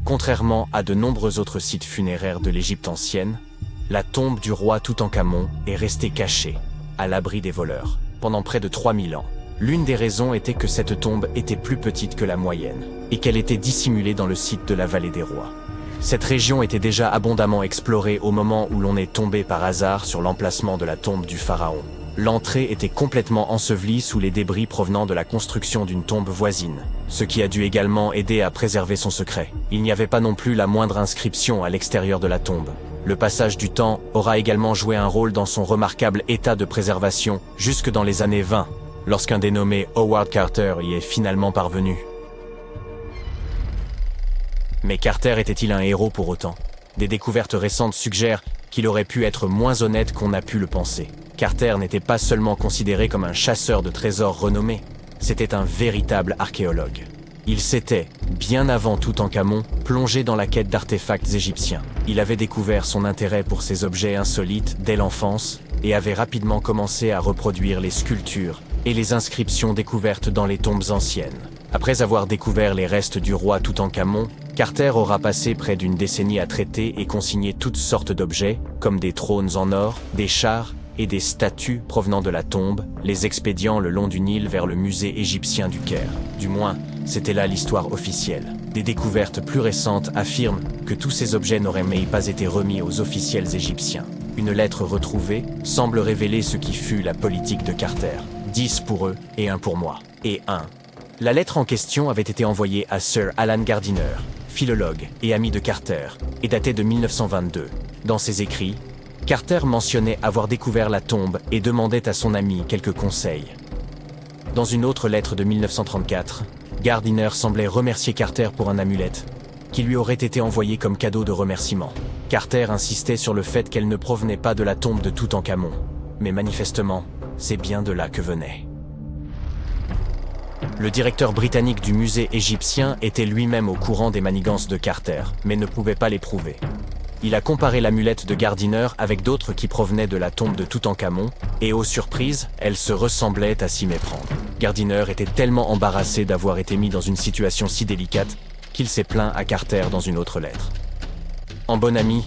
Contrairement à de nombreux autres sites funéraires de l'Égypte ancienne, la tombe du roi Toutankhamon est restée cachée, à l'abri des voleurs, pendant près de 3000 ans. L'une des raisons était que cette tombe était plus petite que la moyenne, et qu'elle était dissimulée dans le site de la Vallée des Rois. Cette région était déjà abondamment explorée au moment où l'on est tombé par hasard sur l'emplacement de la tombe du pharaon. L'entrée était complètement ensevelie sous les débris provenant de la construction d'une tombe voisine, ce qui a dû également aider à préserver son secret. Il n'y avait pas non plus la moindre inscription à l'extérieur de la tombe. Le passage du temps aura également joué un rôle dans son remarquable état de préservation jusque dans les années 20, lorsqu'un dénommé Howard Carter y est finalement parvenu. Mais Carter était-il un héros pour autant? Des découvertes récentes suggèrent qu'il aurait pu être moins honnête qu'on a pu le penser. Carter n'était pas seulement considéré comme un chasseur de trésors renommé, c'était un véritable archéologue. Il s'était, bien avant Toutankhamon, plongé dans la quête d'artefacts égyptiens. Il avait découvert son intérêt pour ces objets insolites dès l'enfance et avait rapidement commencé à reproduire les sculptures et les inscriptions découvertes dans les tombes anciennes. Après avoir découvert les restes du roi Toutankhamon, Carter aura passé près d'une décennie à traiter et consigner toutes sortes d'objets, comme des trônes en or, des chars et des statues provenant de la tombe, les expédiant le long du Nil vers le musée égyptien du Caire. Du moins, c'était là l'histoire officielle. Des découvertes plus récentes affirment que tous ces objets n'auraient même pas été remis aux officiels égyptiens. Une lettre retrouvée semble révéler ce qui fut la politique de Carter. 10 pour eux et 1 pour moi. Et 1. La lettre en question avait été envoyée à Sir Alan Gardiner, philologue et ami de Carter, et datée de 1922. Dans ses écrits, Carter mentionnait avoir découvert la tombe et demandait à son ami quelques conseils. Dans une autre lettre de 1934, Gardiner semblait remercier Carter pour un amulette qui lui aurait été envoyé comme cadeau de remerciement. Carter insistait sur le fait qu'elle ne provenait pas de la tombe de Toutankhamon, mais manifestement, c'est bien de là que venait. Le directeur britannique du musée égyptien était lui-même au courant des manigances de Carter, mais ne pouvait pas les prouver. Il a comparé l'amulette de Gardiner avec d'autres qui provenaient de la tombe de Toutankhamon, et aux surprises, elles se ressemblaient à s'y méprendre. Gardiner était tellement embarrassé d'avoir été mis dans une situation si délicate qu'il s'est plaint à Carter dans une autre lettre. En bon ami,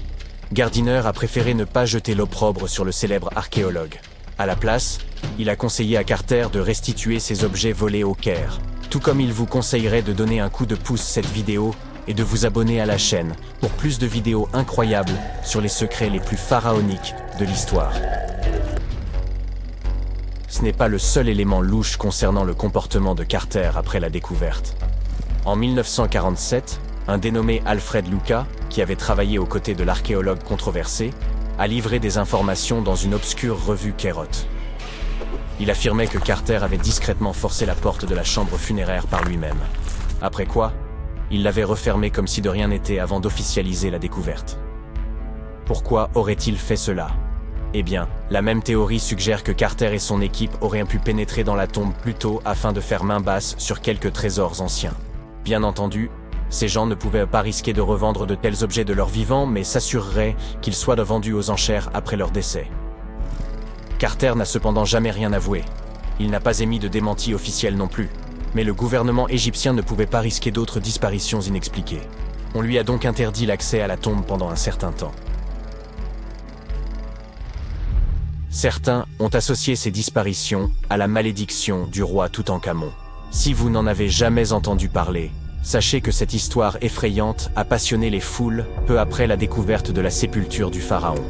Gardiner a préféré ne pas jeter l'opprobre sur le célèbre archéologue. À la place, il a conseillé à Carter de restituer ses objets volés au Caire, tout comme il vous conseillerait de donner un coup de pouce à cette vidéo et de vous abonner à la chaîne pour plus de vidéos incroyables sur les secrets les plus pharaoniques de l'histoire. Ce n'est pas le seul élément louche concernant le comportement de Carter après la découverte. En 1947, un dénommé Alfred Luca, qui avait travaillé aux côtés de l'archéologue controversé, a livré des informations dans une obscure revue Kérot. Il affirmait que Carter avait discrètement forcé la porte de la chambre funéraire par lui-même. Après quoi, il l'avait refermée comme si de rien n'était avant d'officialiser la découverte. Pourquoi aurait-il fait cela? Eh bien, la même théorie suggère que Carter et son équipe auraient pu pénétrer dans la tombe plus tôt afin de faire main basse sur quelques trésors anciens. Bien entendu, ces gens ne pouvaient pas risquer de revendre de tels objets de leur vivant, mais s'assureraient qu'ils soient vendus aux enchères après leur décès. Carter n'a cependant jamais rien avoué. Il n'a pas émis de démenti officiel non plus. Mais le gouvernement égyptien ne pouvait pas risquer d'autres disparitions inexpliquées. On lui a donc interdit l'accès à la tombe pendant un certain temps. Certains ont associé ces disparitions à la malédiction du roi Toutankhamon. Si vous n'en avez jamais entendu parler, sachez que cette histoire effrayante a passionné les foules peu après la découverte de la sépulture du pharaon.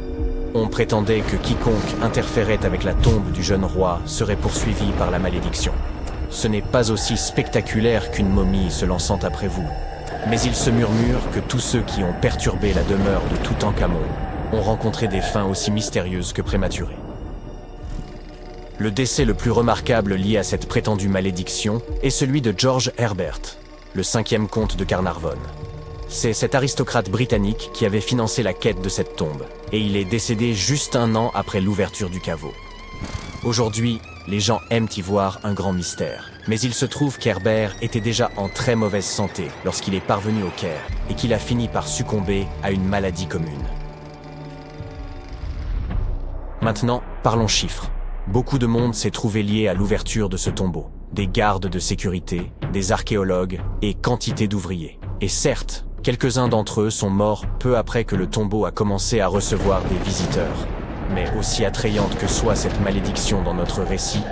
On prétendait que quiconque interférait avec la tombe du jeune roi serait poursuivi par la malédiction. Ce n'est pas aussi spectaculaire qu'une momie se lançant après vous, mais il se murmure que tous ceux qui ont perturbé la demeure de Toutankhamon ont rencontré des fins aussi mystérieuses que prématurées. Le décès le plus remarquable lié à cette prétendue malédiction est celui de George Herbert, le 5e comte de Carnarvon. C'est cet aristocrate britannique qui avait financé la quête de cette tombe, et il est décédé juste un an après l'ouverture du caveau. Aujourd'hui, les gens aiment y voir un grand mystère. Mais il se trouve qu'Herbert était déjà en très mauvaise santé lorsqu'il est parvenu au Caire et qu'il a fini par succomber à une maladie commune. Maintenant, parlons chiffres. Beaucoup de monde s'est trouvé lié à l'ouverture de ce tombeau. Des gardes de sécurité, des archéologues et quantité d'ouvriers. Et certes, Quelques-uns d'entre eux sont morts peu après que le tombeau a commencé à recevoir des visiteurs. Mais aussi attrayante que soit cette malédiction dans notre récit,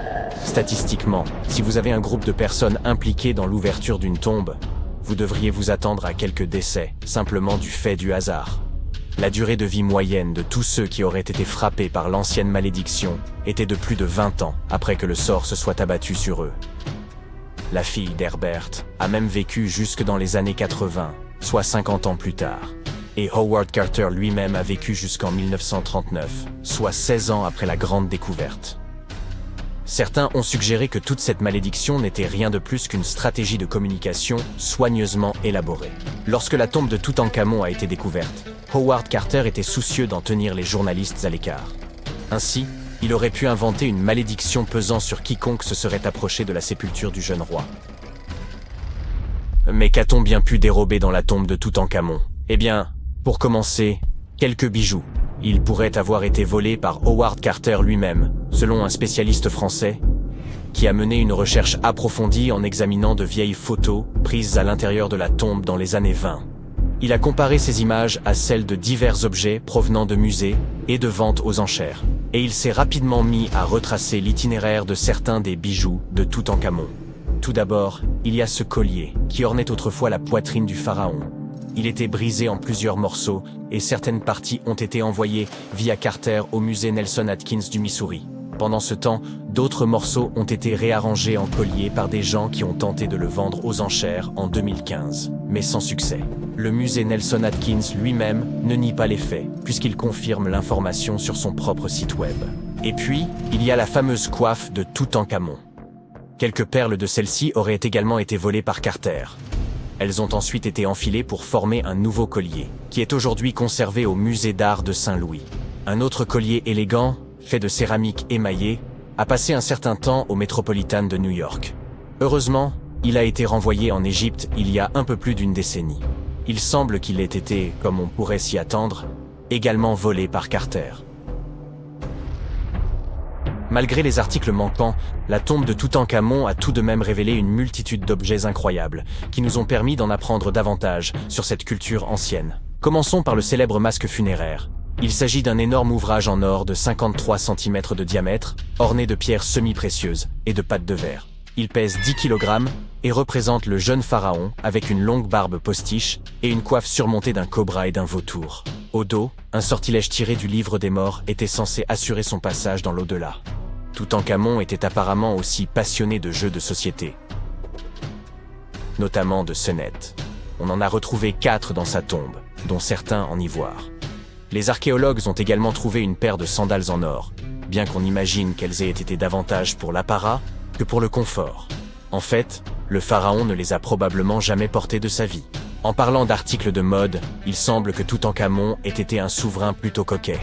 statistiquement, si vous avez un groupe de personnes impliquées dans l'ouverture d'une tombe, vous devriez vous attendre à quelques décès, simplement du fait du hasard. La durée de vie moyenne de tous ceux qui auraient été frappés par l'ancienne malédiction était de plus de 20 ans après que le sort se soit abattu sur eux. La fille d'Herbert a même vécu jusque dans les années 80, soit 50 ans plus tard. Et Howard Carter lui-même a vécu jusqu'en 1939, soit 16 ans après la grande découverte. Certains ont suggéré que toute cette malédiction n'était rien de plus qu'une stratégie de communication soigneusement élaborée. Lorsque la tombe de Toutankhamon a été découverte, Howard Carter était soucieux d'en tenir les journalistes à l'écart. Ainsi, il aurait pu inventer une malédiction pesant sur quiconque se serait approché de la sépulture du jeune roi. Mais qu'a-t-on bien pu dérober dans la tombe de Toutankhamon? Eh bien, pour commencer, quelques bijoux. Ils pourraient avoir été volés par Howard Carter lui-même, selon un spécialiste français, qui a mené une recherche approfondie en examinant de vieilles photos prises à l'intérieur de la tombe dans les années 20. Il a comparé ces images à celles de divers objets provenant de musées et de ventes aux enchères, et il s'est rapidement mis à retracer l'itinéraire de certains des bijoux de Toutankhamon. Tout d'abord, il y a ce collier, qui ornait autrefois la poitrine du pharaon. Il était brisé en plusieurs morceaux, et certaines parties ont été envoyées via Carter au musée Nelson Atkins du Missouri. Pendant ce temps, d'autres morceaux ont été réarrangés en collier par des gens qui ont tenté de le vendre aux enchères en 2015, mais sans succès. Le musée Nelson Atkins lui-même ne nie pas les faits, puisqu'il confirme l'information sur son propre site web. Et puis, il y a la fameuse coiffe de Toutankhamon. Quelques perles de celle-ci auraient également été volées par Carter. Elles ont ensuite été enfilées pour former un nouveau collier, qui est aujourd'hui conservé au musée d'art de Saint-Louis. Un autre collier élégant, fait de céramique émaillée, a passé un certain temps au Metropolitan de New York. Heureusement, il a été renvoyé en Égypte il y a un peu plus d'une décennie. Il semble qu'il ait été, comme on pourrait s'y attendre, également volé par Carter. Malgré les articles manquants, la tombe de Toutankhamon a tout de même révélé une multitude d'objets incroyables, qui nous ont permis d'en apprendre davantage sur cette culture ancienne. Commençons par le célèbre masque funéraire. Il s'agit d'un énorme ouvrage en or de 53 cm de diamètre, orné de pierres semi-précieuses et de pattes de verre. Il pèse 10 kg et représente le jeune pharaon avec une longue barbe postiche et une coiffe surmontée d'un cobra et d'un vautour. Au dos, un sortilège tiré du livre des morts était censé assurer son passage dans l'au-delà. Toutankhamon était apparemment aussi passionné de jeux de société, notamment de sonnettes. On en a retrouvé 4 dans sa tombe, dont certains en ivoire. Les archéologues ont également trouvé une paire de sandales en or, bien qu'on imagine qu'elles aient été davantage pour l'apparat que pour le confort. En fait, le pharaon ne les a probablement jamais portées de sa vie. En parlant d'articles de mode, il semble que Toutankhamon ait été un souverain plutôt coquet.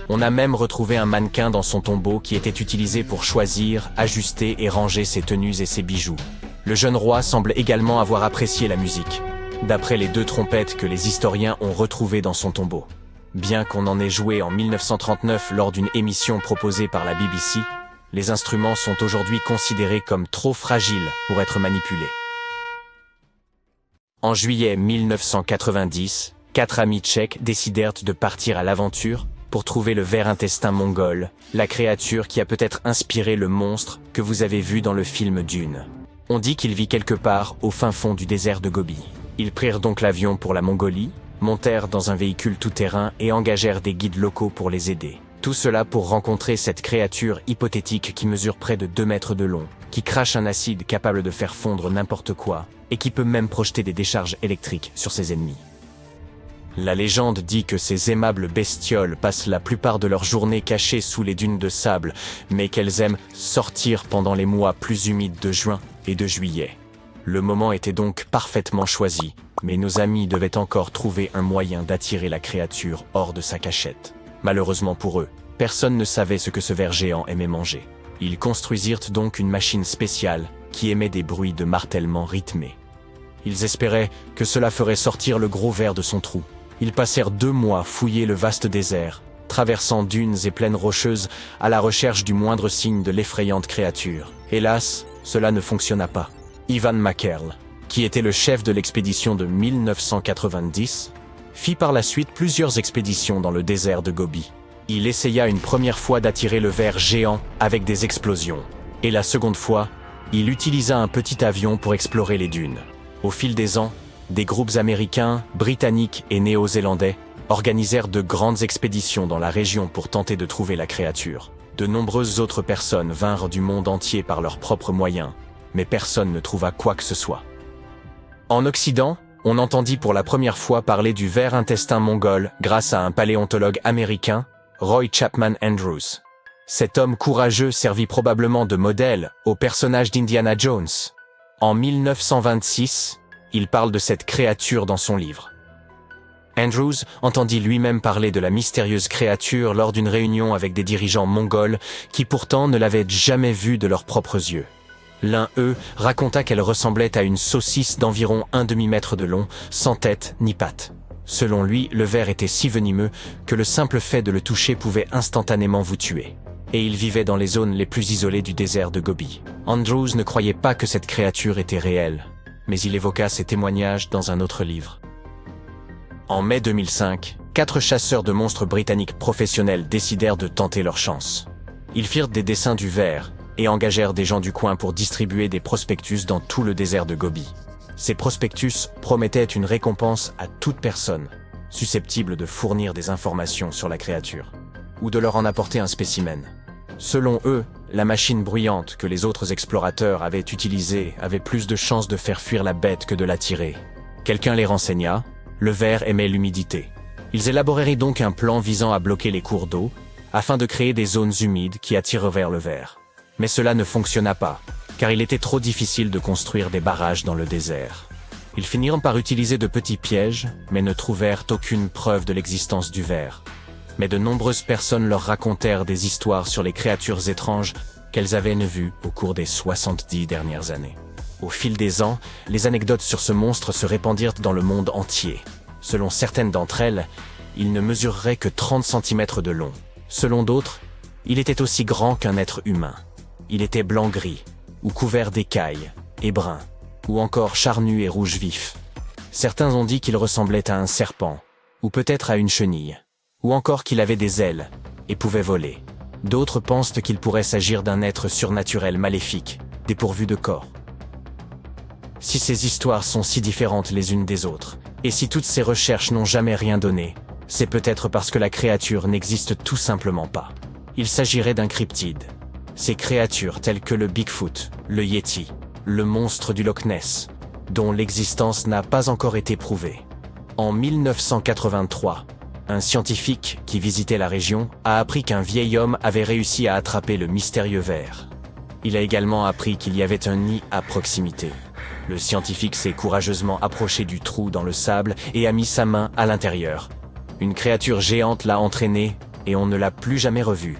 On a même retrouvé un mannequin dans son tombeau qui était utilisé pour choisir, ajuster et ranger ses tenues et ses bijoux. Le jeune roi semble également avoir apprécié la musique, d'après les 2 trompettes que les historiens ont retrouvées dans son tombeau. Bien qu'on en ait joué en 1939 lors d'une émission proposée par la BBC, les instruments sont aujourd'hui considérés comme trop fragiles pour être manipulés. En juillet 1990, 4 amis tchèques décidèrent de partir à l'aventure pour trouver le ver intestin mongol, la créature qui a peut-être inspiré le monstre que vous avez vu dans le film Dune. On dit qu'il vit quelque part au fin fond du désert de Gobi. Ils prirent donc l'avion pour la Mongolie, montèrent dans un véhicule tout-terrain et engagèrent des guides locaux pour les aider. Tout cela pour rencontrer cette créature hypothétique qui mesure près de 2 mètres de long, qui crache un acide capable de faire fondre n'importe quoi, et qui peut même projeter des décharges électriques sur ses ennemis. La légende dit que ces aimables bestioles passent la plupart de leur journée cachées sous les dunes de sable, mais qu'elles aiment sortir pendant les mois plus humides de juin et de juillet. Le moment était donc parfaitement choisi, mais nos amis devaient encore trouver un moyen d'attirer la créature hors de sa cachette. Malheureusement pour eux, personne ne savait ce que ce ver géant aimait manger. Ils construisirent donc une machine spéciale qui émet des bruits de martèlement rythmés. Ils espéraient que cela ferait sortir le gros ver de son trou. Ils passèrent 2 mois fouiller le vaste désert, traversant dunes et plaines rocheuses à la recherche du moindre signe de l'effrayante créature. Hélas, cela ne fonctionna pas. Ivan McKerl, qui était le chef de l'expédition de 1990, fit par la suite plusieurs expéditions dans le désert de Gobi. Il essaya une première fois d'attirer le ver géant avec des explosions, et la seconde fois, il utilisa un petit avion pour explorer les dunes. Au fil des ans, des groupes américains, britanniques et néo-zélandais organisèrent de grandes expéditions dans la région pour tenter de trouver la créature. De nombreuses autres personnes vinrent du monde entier par leurs propres moyens, mais personne ne trouva quoi que ce soit. En Occident, on entendit pour la première fois parler du ver intestin mongol grâce à un paléontologue américain, Roy Chapman Andrews. Cet homme courageux servit probablement de modèle au personnage d'Indiana Jones. En 1926, il parle de cette créature dans son livre. Andrews entendit lui-même parler de la mystérieuse créature lors d'une réunion avec des dirigeants mongols qui pourtant ne l'avaient jamais vue de leurs propres yeux. L'un d'eux raconta qu'elle ressemblait à une saucisse d'environ 1 demi-mètre de long, sans tête ni pattes. Selon lui, le ver était si venimeux que le simple fait de le toucher pouvait instantanément vous tuer. Et il vivait dans les zones les plus isolées du désert de Gobi. Andrews ne croyait pas que cette créature était réelle, mais il évoqua ses témoignages dans un autre livre. En mai 2005, 4 chasseurs de monstres britanniques professionnels décidèrent de tenter leur chance. Ils firent des dessins du ver et engagèrent des gens du coin pour distribuer des prospectus dans tout le désert de Gobi. Ces prospectus promettaient une récompense à toute personne susceptible de fournir des informations sur la créature, ou de leur en apporter un spécimen. Selon eux, la machine bruyante que les autres explorateurs avaient utilisée avait plus de chances de faire fuir la bête que de l'attirer. Quelqu'un les renseigna, le ver aimait l'humidité. Ils élaborèrent donc un plan visant à bloquer les cours d'eau, afin de créer des zones humides qui attirent vers le ver. Mais cela ne fonctionna pas, car il était trop difficile de construire des barrages dans le désert. Ils finirent par utiliser de petits pièges, mais ne trouvèrent aucune preuve de l'existence du ver. Mais de nombreuses personnes leur racontèrent des histoires sur les créatures étranges qu'elles avaient vues au cours des 70 dernières années. Au fil des ans, les anecdotes sur ce monstre se répandirent dans le monde entier. Selon certaines d'entre elles, il ne mesurerait que 30 cm de long. Selon d'autres, il était aussi grand qu'un être humain. Il était blanc-gris, ou couvert d'écailles, et brun, ou encore charnu et rouge vif. Certains ont dit qu'il ressemblait à un serpent, ou peut-être à une chenille, ou encore qu'il avait des ailes, et pouvait voler. D'autres pensent qu'il pourrait s'agir d'un être surnaturel maléfique, dépourvu de corps. Si ces histoires sont si différentes les unes des autres, et si toutes ces recherches n'ont jamais rien donné, c'est peut-être parce que la créature n'existe tout simplement pas. Il s'agirait d'un cryptide. Ces créatures telles que le Bigfoot, le Yeti, le monstre du Loch Ness, dont l'existence n'a pas encore été prouvée. En 1983, un scientifique qui visitait la région a appris qu'un vieil homme avait réussi à attraper le mystérieux ver. Il a également appris qu'il y avait un nid à proximité. Le scientifique s'est courageusement approché du trou dans le sable et a mis sa main à l'intérieur. Une créature géante l'a entraîné et on ne l'a plus jamais revu.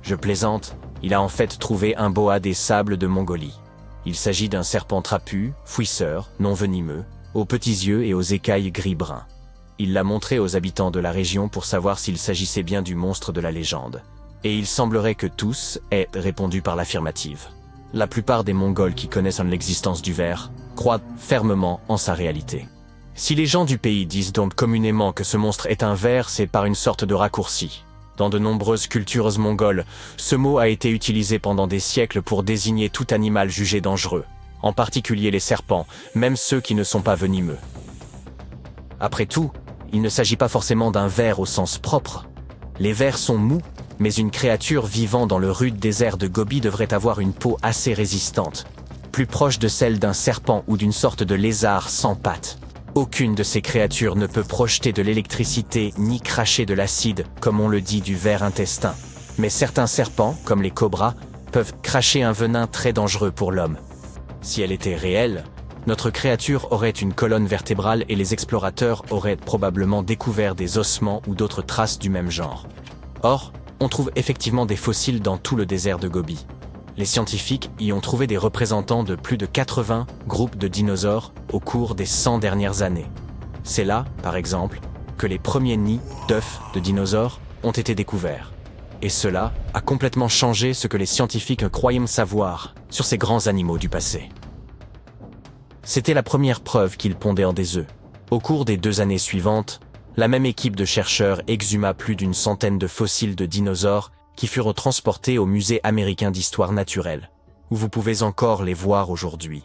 Je plaisante, il a en fait trouvé un boa des sables de Mongolie. Il s'agit d'un serpent trapu, fouisseur, non venimeux, aux petits yeux et aux écailles gris-brun. Il l'a montré aux habitants de la région pour savoir s'il s'agissait bien du monstre de la légende. Et il semblerait que tous aient répondu par l'affirmative. La plupart des Mongols qui connaissent l'existence du ver croient fermement en sa réalité. Si les gens du pays disent donc communément que ce monstre est un ver, c'est par une sorte de raccourci. Dans de nombreuses cultures mongoles, ce mot a été utilisé pendant des siècles pour désigner tout animal jugé dangereux, en particulier les serpents, même ceux qui ne sont pas venimeux. Après tout, il ne s'agit pas forcément d'un ver au sens propre. Les vers sont mous, mais une créature vivant dans le rude désert de Gobi devrait avoir une peau assez résistante, plus proche de celle d'un serpent ou d'une sorte de lézard sans pattes. Aucune de ces créatures ne peut projeter de l'électricité ni cracher de l'acide, comme on le dit du ver intestin. Mais certains serpents, comme les cobras, peuvent cracher un venin très dangereux pour l'homme. Si elle était réelle, notre créature aurait une colonne vertébrale et les explorateurs auraient probablement découvert des ossements ou d'autres traces du même genre. Or, on trouve effectivement des fossiles dans tout le désert de Gobi. Les scientifiques y ont trouvé des représentants de plus de 80 groupes de dinosaures au cours des 100 dernières années. C'est là, par exemple, que les premiers nids d'œufs de dinosaures ont été découverts. Et cela a complètement changé ce que les scientifiques croyaient savoir sur ces grands animaux du passé. C'était la première preuve qu'ils pondaient en des œufs. Au cours des 2 années suivantes, la même équipe de chercheurs exhuma plus d'une centaine de fossiles de dinosaures qui furent transportés au Musée américain d'histoire naturelle, où vous pouvez encore les voir aujourd'hui.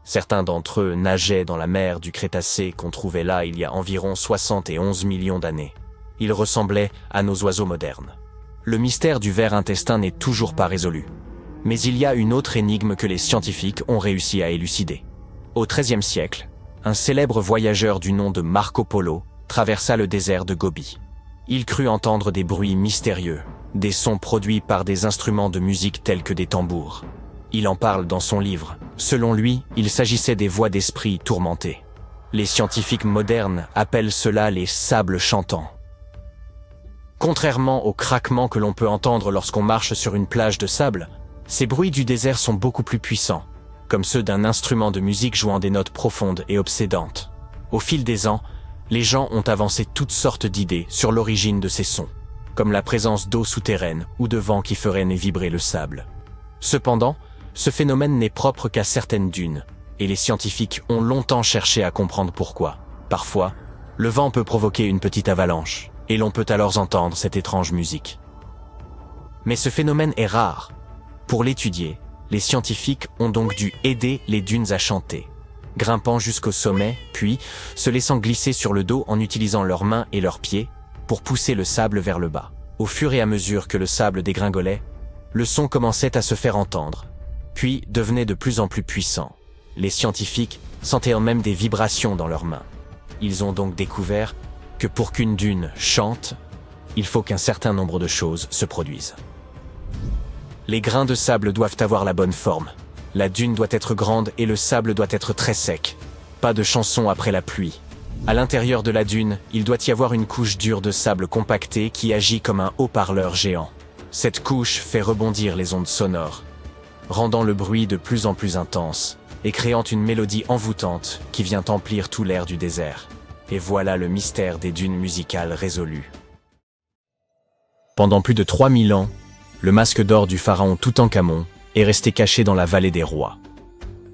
Certains d'entre eux nageaient dans la mer du Crétacé qu'on trouvait là il y a environ 71 millions d'années. Ils ressemblaient à nos oiseaux modernes. Le mystère du ver intestin n'est toujours pas résolu. Mais il y a une autre énigme que les scientifiques ont réussi à élucider. Au XIIIe siècle, un célèbre voyageur du nom de Marco Polo traversa le désert de Gobi. Il crut entendre des bruits mystérieux, des sons produits par des instruments de musique tels que des tambours. Il en parle dans son livre. Selon lui, il s'agissait des voix d'esprits tourmentés. Les scientifiques modernes appellent cela les sables chantants. Contrairement aux craquements que l'on peut entendre lorsqu'on marche sur une plage de sable, ces bruits du désert sont beaucoup plus puissants, comme ceux d'un instrument de musique jouant des notes profondes et obsédantes. Au fil des ans, les gens ont avancé toutes sortes d'idées sur l'origine de ces sons, comme la présence d'eau souterraine ou de vent qui ferait vibrer le sable. Cependant, ce phénomène n'est propre qu'à certaines dunes, et les scientifiques ont longtemps cherché à comprendre pourquoi. Parfois, le vent peut provoquer une petite avalanche, et l'on peut alors entendre cette étrange musique. Mais ce phénomène est rare. Pour l'étudier, les scientifiques ont donc dû aider les dunes à chanter, grimpant jusqu'au sommet, puis se laissant glisser sur le dos en utilisant leurs mains et leurs pieds pour pousser le sable vers le bas. Au fur et à mesure que le sable dégringolait, le son commençait à se faire entendre, puis devenait de plus en plus puissant. Les scientifiques sentaient même des vibrations dans leurs mains. Ils ont donc découvert que pour qu'une dune chante, il faut qu'un certain nombre de choses se produisent. Les grains de sable doivent avoir la bonne forme. La dune doit être grande et le sable doit être très sec. Pas de chanson après la pluie. À l'intérieur de la dune, il doit y avoir une couche dure de sable compacté qui agit comme un haut-parleur géant. Cette couche fait rebondir les ondes sonores, rendant le bruit de plus en plus intense et créant une mélodie envoûtante qui vient emplir tout l'air du désert. Et voilà le mystère des dunes musicales résolu. Pendant plus de 3000 ans, le masque d'or du pharaon Toutankhamon est resté caché dans la vallée des rois.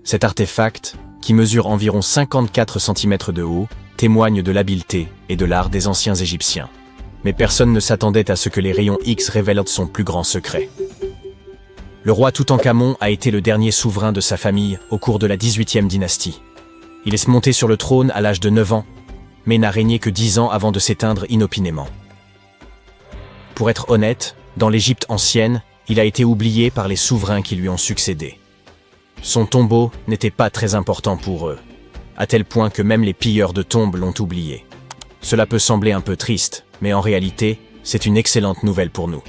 Cet artefact, qui mesure environ 54 cm de haut, témoigne de l'habileté et de l'art des anciens Égyptiens. Mais personne ne s'attendait à ce que les rayons X révèlent son plus grand secret. Le roi Toutankhamon a été le dernier souverain de sa famille au cours de la 18e dynastie. Il est monté sur le trône à l'âge de 9 ans, mais n'a régné que 10 ans avant de s'éteindre inopinément. Pour être honnête, dans l'Égypte ancienne, il a été oublié par les souverains qui lui ont succédé. Son tombeau n'était pas très important pour eux, à tel point que même les pilleurs de tombes l'ont oublié. Cela peut sembler un peu triste, mais en réalité, c'est une excellente nouvelle pour nous.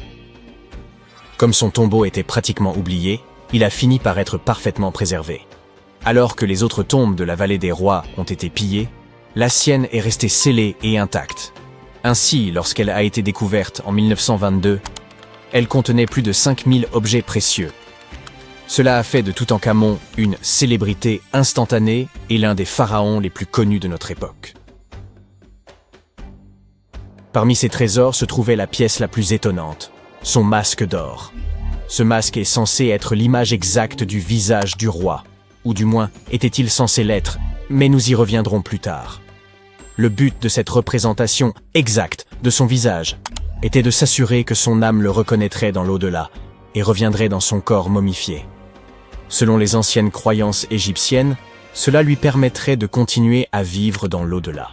Comme son tombeau était pratiquement oublié, il a fini par être parfaitement préservé. Alors que les autres tombes de la vallée des rois ont été pillées, la sienne est restée scellée et intacte. Ainsi, lorsqu'elle a été découverte en 1922, elle contenait plus de 5000 objets précieux. Cela a fait de Toutankhamon une célébrité instantanée et l'un des pharaons les plus connus de notre époque. Parmi ces trésors se trouvait la pièce la plus étonnante, son masque d'or. Ce masque est censé être l'image exacte du visage du roi, ou du moins était-il censé l'être, mais nous y reviendrons plus tard. Le but de cette représentation exacte de son visage était de s'assurer que son âme le reconnaîtrait dans l'au-delà et reviendrait dans son corps momifié. Selon les anciennes croyances égyptiennes, cela lui permettrait de continuer à vivre dans l'au-delà.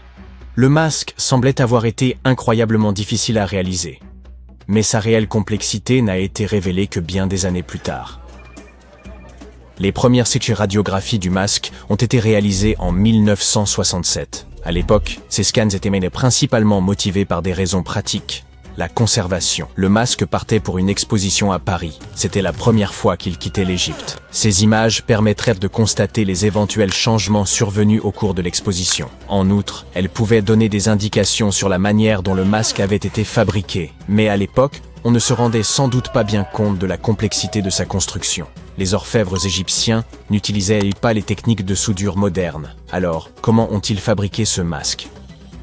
Le masque semblait avoir été incroyablement difficile à réaliser, mais sa réelle complexité n'a été révélée que bien des années plus tard. Les premières radiographies du masque ont été réalisées en 1967. À l'époque, ces scans étaient menés principalement motivés par des raisons pratiques. La conservation. Le masque partait pour une exposition à Paris. C'était la première fois qu'il quittait l'Égypte. Ces images permettraient de constater les éventuels changements survenus au cours de l'exposition. En outre, elles pouvaient donner des indications sur la manière dont le masque avait été fabriqué. Mais à l'époque, on ne se rendait sans doute pas bien compte de la complexité de sa construction. Les orfèvres égyptiens n'utilisaient pas les techniques de soudure modernes. Alors, comment ont-ils fabriqué ce masque ?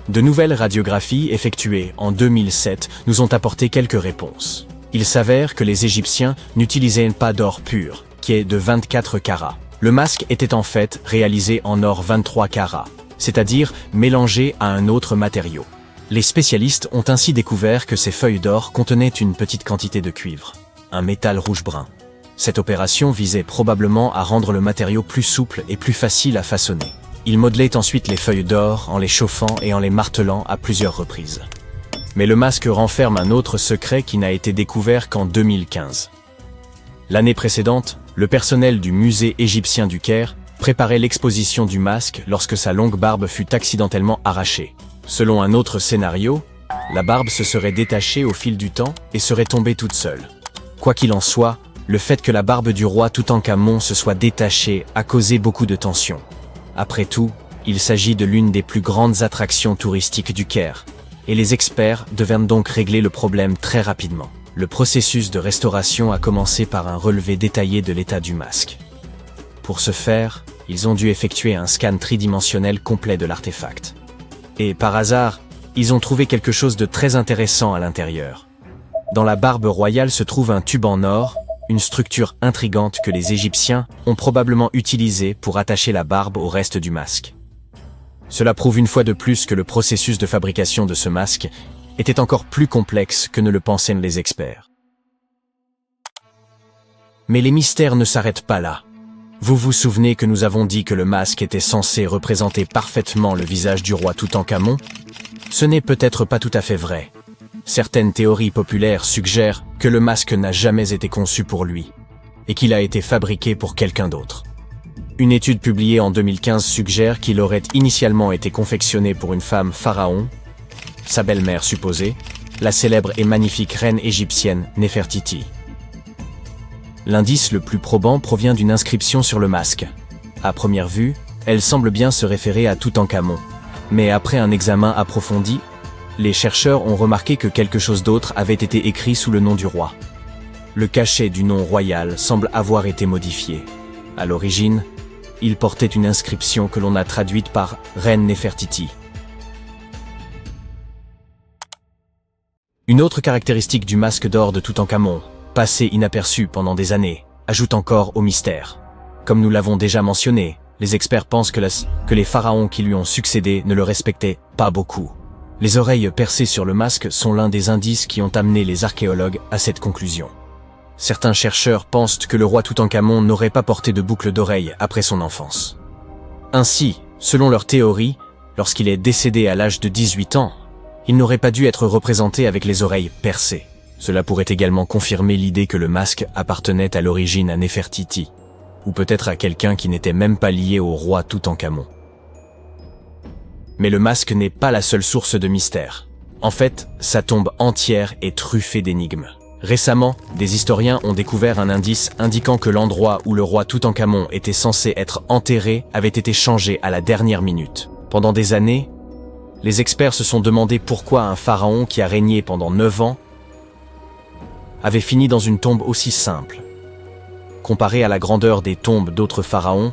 De nouvelles radiographies effectuées en 2007 nous ont apporté quelques réponses. Il s'avère que les Égyptiens n'utilisaient pas d'or pur, qui est de 24 carats. Le masque était en fait réalisé en or 23 carats, c'est-à-dire mélangé à un autre matériau. Les spécialistes ont ainsi découvert que ces feuilles d'or contenaient une petite quantité de cuivre, un métal rouge-brun. Cette opération visait probablement à rendre le matériau plus souple et plus facile à façonner. Ils modelaient ensuite les feuilles d'or en les chauffant et en les martelant à plusieurs reprises. Mais le masque renferme un autre secret qui n'a été découvert qu'en 2015. L'année précédente, le personnel du musée égyptien du Caire préparait l'exposition du masque lorsque sa longue barbe fut accidentellement arrachée. Selon un autre scénario, la barbe se serait détachée au fil du temps et serait tombée toute seule. Quoi qu'il en soit, le fait que la barbe du roi Toutankhamon se soit détachée a causé beaucoup de tension. Après tout, il s'agit de l'une des plus grandes attractions touristiques du Caire, et les experts devaient donc régler le problème très rapidement. Le processus de restauration a commencé par un relevé détaillé de l'état du masque. Pour ce faire, ils ont dû effectuer un scan tridimensionnel complet de l'artefact. Et par hasard, ils ont trouvé quelque chose de très intéressant à l'intérieur. Dans la barbe royale se trouve un tube en or, une structure intrigante que les Égyptiens ont probablement utilisée pour attacher la barbe au reste du masque. Cela prouve une fois de plus que le processus de fabrication de ce masque était encore plus complexe que ne le pensaient les experts. Mais les mystères ne s'arrêtent pas là. Vous vous souvenez que nous avons dit que le masque était censé représenter parfaitement le visage du roi Toutankhamon? Ce n'est peut-être pas tout à fait vrai. Certaines théories populaires suggèrent que le masque n'a jamais été conçu pour lui, et qu'il a été fabriqué pour quelqu'un d'autre. Une étude publiée en 2015 suggère qu'il aurait initialement été confectionné pour une femme pharaon, sa belle-mère supposée, la célèbre et magnifique reine égyptienne Néfertiti. L'indice le plus probant provient d'une inscription sur le masque. À première vue, elle semble bien se référer à Toutankhamon. Mais après un examen approfondi, les chercheurs ont remarqué que quelque chose d'autre avait été écrit sous le nom du roi. Le cachet du nom royal semble avoir été modifié. À l'origine, il portait une inscription que l'on a traduite par « Reine Néfertiti ». Une autre caractéristique du masque d'or de Toutankhamon, passé inaperçu pendant des années, ajoute encore au mystère. Comme nous l'avons déjà mentionné, les experts pensent que les pharaons qui lui ont succédé ne le respectaient pas beaucoup. Les oreilles percées sur le masque sont l'un des indices qui ont amené les archéologues à cette conclusion. Certains chercheurs pensent que le roi Toutankhamon n'aurait pas porté de boucle d'oreille après son enfance. Ainsi, selon leur théorie, lorsqu'il est décédé à l'âge de 18 ans, il n'aurait pas dû être représenté avec les oreilles percées. Cela pourrait également confirmer l'idée que le masque appartenait à l'origine à Néfertiti, ou peut-être à quelqu'un qui n'était même pas lié au roi Toutankhamon. Mais le masque n'est pas la seule source de mystère. En fait, sa tombe entière est truffée d'énigmes. Récemment, des historiens ont découvert un indice indiquant que l'endroit où le roi Toutankhamon était censé être enterré avait été changé à la dernière minute. Pendant des années, les experts se sont demandé pourquoi un pharaon qui a régné pendant 9 ans avait fini dans une tombe aussi simple. Comparé à la grandeur des tombes d'autres pharaons,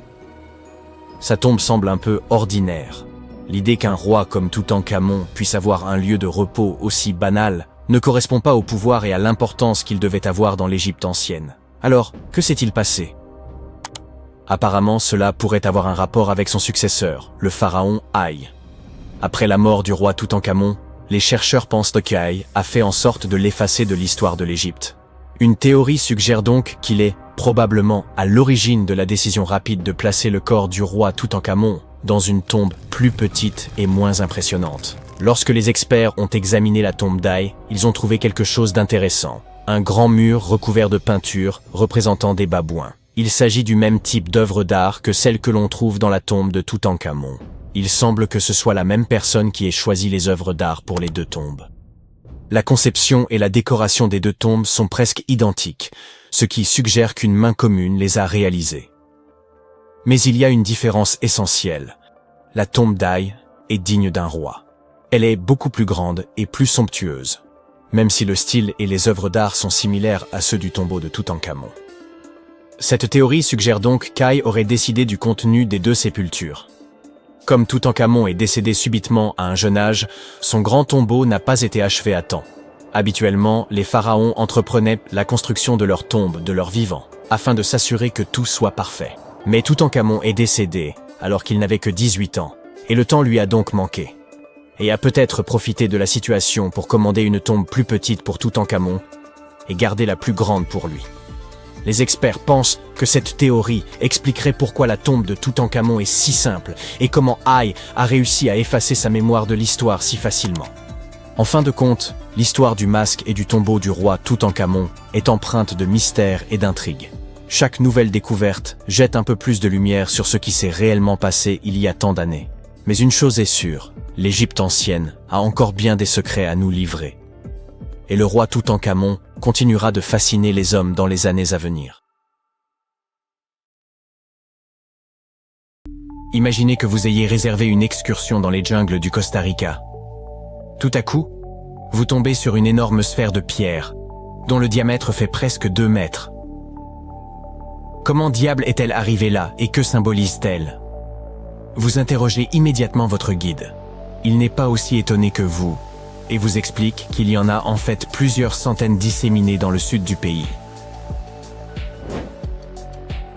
sa tombe semble un peu ordinaire. L'idée qu'un roi comme Toutankhamon puisse avoir un lieu de repos aussi banal ne correspond pas au pouvoir et à l'importance qu'il devait avoir dans l'Égypte ancienne. Alors, que s'est-il passé? Apparemment, cela pourrait avoir un rapport avec son successeur, le pharaon Haï. Après la mort du roi Toutankhamon, les chercheurs pensent que Haï a fait en sorte de l'effacer de l'histoire de l'Égypte. Une théorie suggère donc qu'il est probablement à l'origine de la décision rapide de placer le corps du roi Toutankhamon dans une tombe plus petite et moins impressionnante. Lorsque les experts ont examiné la tombe d'Haï, ils ont trouvé quelque chose d'intéressant. Un grand mur recouvert de peintures représentant des babouins. Il s'agit du même type d'œuvre d'art que celle que l'on trouve dans la tombe de Toutankhamon. Il semble que ce soit la même personne qui ait choisi les œuvres d'art pour les deux tombes. La conception et la décoration des deux tombes sont presque identiques, ce qui suggère qu'une main commune les a réalisées. Mais il y a une différence essentielle. La tombe d'Haï est digne d'un roi. Elle est beaucoup plus grande et plus somptueuse, même si le style et les œuvres d'art sont similaires à ceux du tombeau de Toutankhamon. Cette théorie suggère donc qu'Haï aurait décidé du contenu des deux sépultures. Comme Toutankhamon est décédé subitement à un jeune âge, son grand tombeau n'a pas été achevé à temps. Habituellement, les pharaons entreprenaient la construction de leur tombe de leur vivant, afin de s'assurer que tout soit parfait. Mais Toutankhamon est décédé alors qu'il n'avait que 18 ans, et le temps lui a donc manqué. Et a peut-être profité de la situation pour commander une tombe plus petite pour Toutankhamon et garder la plus grande pour lui. Les experts pensent que cette théorie expliquerait pourquoi la tombe de Toutankhamon est si simple et comment Ay a réussi à effacer sa mémoire de l'histoire si facilement. En fin de compte, l'histoire du masque et du tombeau du roi Toutankhamon est empreinte de mystère et d'intrigue. Chaque nouvelle découverte jette un peu plus de lumière sur ce qui s'est réellement passé il y a tant d'années. Mais une chose est sûre, l'Égypte ancienne a encore bien des secrets à nous livrer. Et le roi Toutankhamon continuera de fasciner les hommes dans les années à venir. Imaginez que vous ayez réservé une excursion dans les jungles du Costa Rica. Tout à coup, vous tombez sur une énorme sphère de pierre, dont le diamètre fait presque 2 mètres. Comment diable est-elle arrivée là et que symbolise-t-elle? Vous interrogez immédiatement votre guide. Il n'est pas aussi étonné que vous, et vous explique qu'il y en a en fait plusieurs centaines disséminées dans le sud du pays.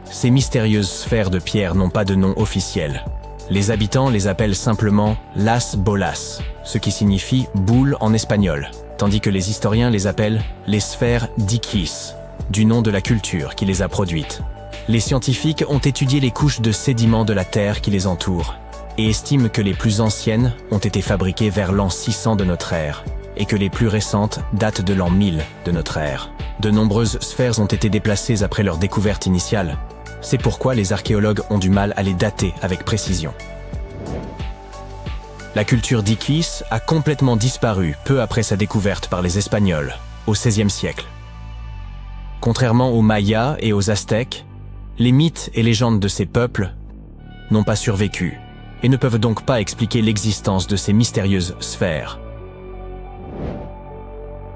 Ces mystérieuses sphères de pierre n'ont pas de nom officiel. Les habitants les appellent simplement Las Bolas, ce qui signifie boule en espagnol, tandis que les historiens les appellent les sphères d'Iquiz, du nom de la culture qui les a produites. Les scientifiques ont étudié les couches de sédiments de la Terre qui les entourent et estiment que les plus anciennes ont été fabriquées vers l'an 600 de notre ère et que les plus récentes datent de l'an 1000 de notre ère. De nombreuses sphères ont été déplacées après leur découverte initiale. C'est pourquoi les archéologues ont du mal à les dater avec précision. La culture d'Iquiz a complètement disparu peu après sa découverte par les Espagnols, au XVIe siècle. Contrairement aux Mayas et aux Aztèques, les mythes et légendes de ces peuples n'ont pas survécu et ne peuvent donc pas expliquer l'existence de ces mystérieuses sphères.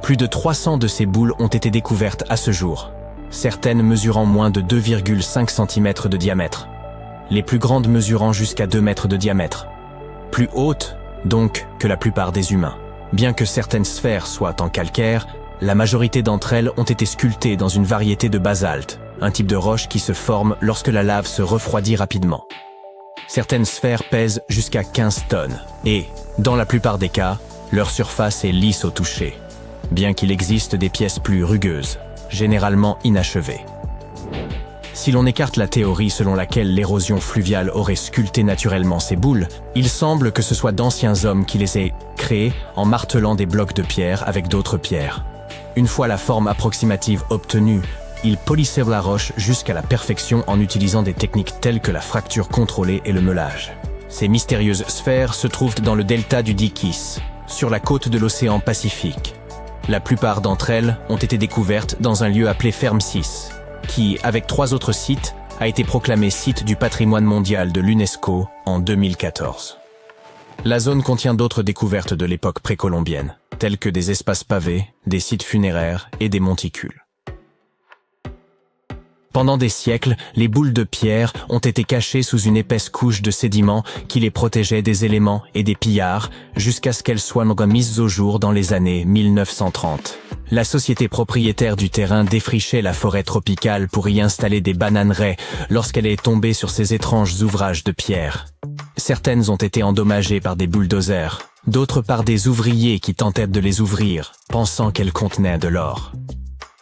Plus de 300 de ces boules ont été découvertes à ce jour, certaines mesurant moins de 2,5 cm de diamètre, les plus grandes mesurant jusqu'à 2 mètres de diamètre, plus hautes donc que la plupart des humains. Bien que certaines sphères soient en calcaire, la majorité d'entre elles ont été sculptées dans une variété de basalte, un type de roche qui se forme lorsque la lave se refroidit rapidement. Certaines sphères pèsent jusqu'à 15 tonnes et, dans la plupart des cas, leur surface est lisse au toucher, bien qu'il existe des pièces plus rugueuses, généralement inachevées. Si l'on écarte la théorie selon laquelle l'érosion fluviale aurait sculpté naturellement ces boules, il semble que ce soit d'anciens hommes qui les aient créées en martelant des blocs de pierre avec d'autres pierres. Une fois la forme approximative obtenue, ils polissaient la roche jusqu'à la perfection en utilisant des techniques telles que la fracture contrôlée et le meulage. Ces mystérieuses sphères se trouvent dans le delta du Dikis, sur la côte de l'océan Pacifique. La plupart d'entre elles ont été découvertes dans un lieu appelé Ferme 6, qui, avec 3 autres sites, a été proclamé site du patrimoine mondial de l'UNESCO en 2014. La zone contient d'autres découvertes de l'époque précolombienne, telles que des espaces pavés, des sites funéraires et des monticules. Pendant des siècles, les boules de pierre ont été cachées sous une épaisse couche de sédiments qui les protégeait des éléments et des pillards jusqu'à ce qu'elles soient mises au jour dans les années 1930. La société propriétaire du terrain défrichait la forêt tropicale pour y installer des bananeraies lorsqu'elle est tombée sur ces étranges ouvrages de pierre. Certaines ont été endommagées par des bulldozers, d'autres par des ouvriers qui tentaient de les ouvrir, pensant qu'elles contenaient de l'or.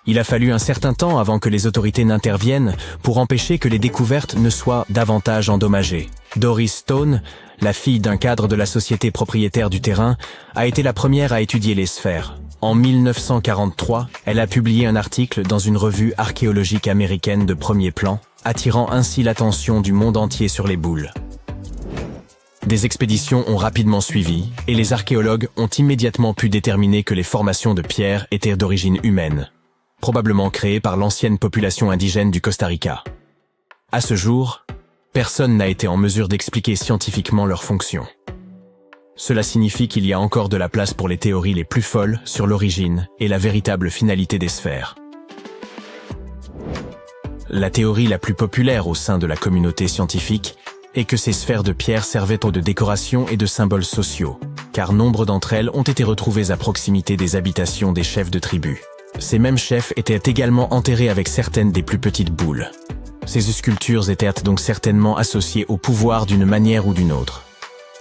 Il a fallu un certain temps avant que les autorités n'interviennent pour empêcher que les découvertes ne soient davantage endommagées. Doris Stone, la fille d'un cadre de la société propriétaire du terrain, a été la première à étudier les sphères. En 1943, elle a publié un article dans une revue archéologique américaine de premier plan, attirant ainsi l'attention du monde entier sur les boules. Des expéditions ont rapidement suivi, et les archéologues ont immédiatement pu déterminer que les formations de pierre étaient d'origine humaine, probablement créées par l'ancienne population indigène du Costa Rica. À ce jour, personne n'a été en mesure d'expliquer scientifiquement leur fonction. Cela signifie qu'il y a encore de la place pour les théories les plus folles sur l'origine et la véritable finalité des sphères. La théorie la plus populaire au sein de la communauté scientifique est que ces sphères de pierre servaient de décoration et de symboles sociaux, car nombre d'entre elles ont été retrouvées à proximité des habitations des chefs de tribu. Ces mêmes chefs étaient également enterrés avec certaines des plus petites boules. Ces sculptures étaient donc certainement associées au pouvoir d'une manière ou d'une autre.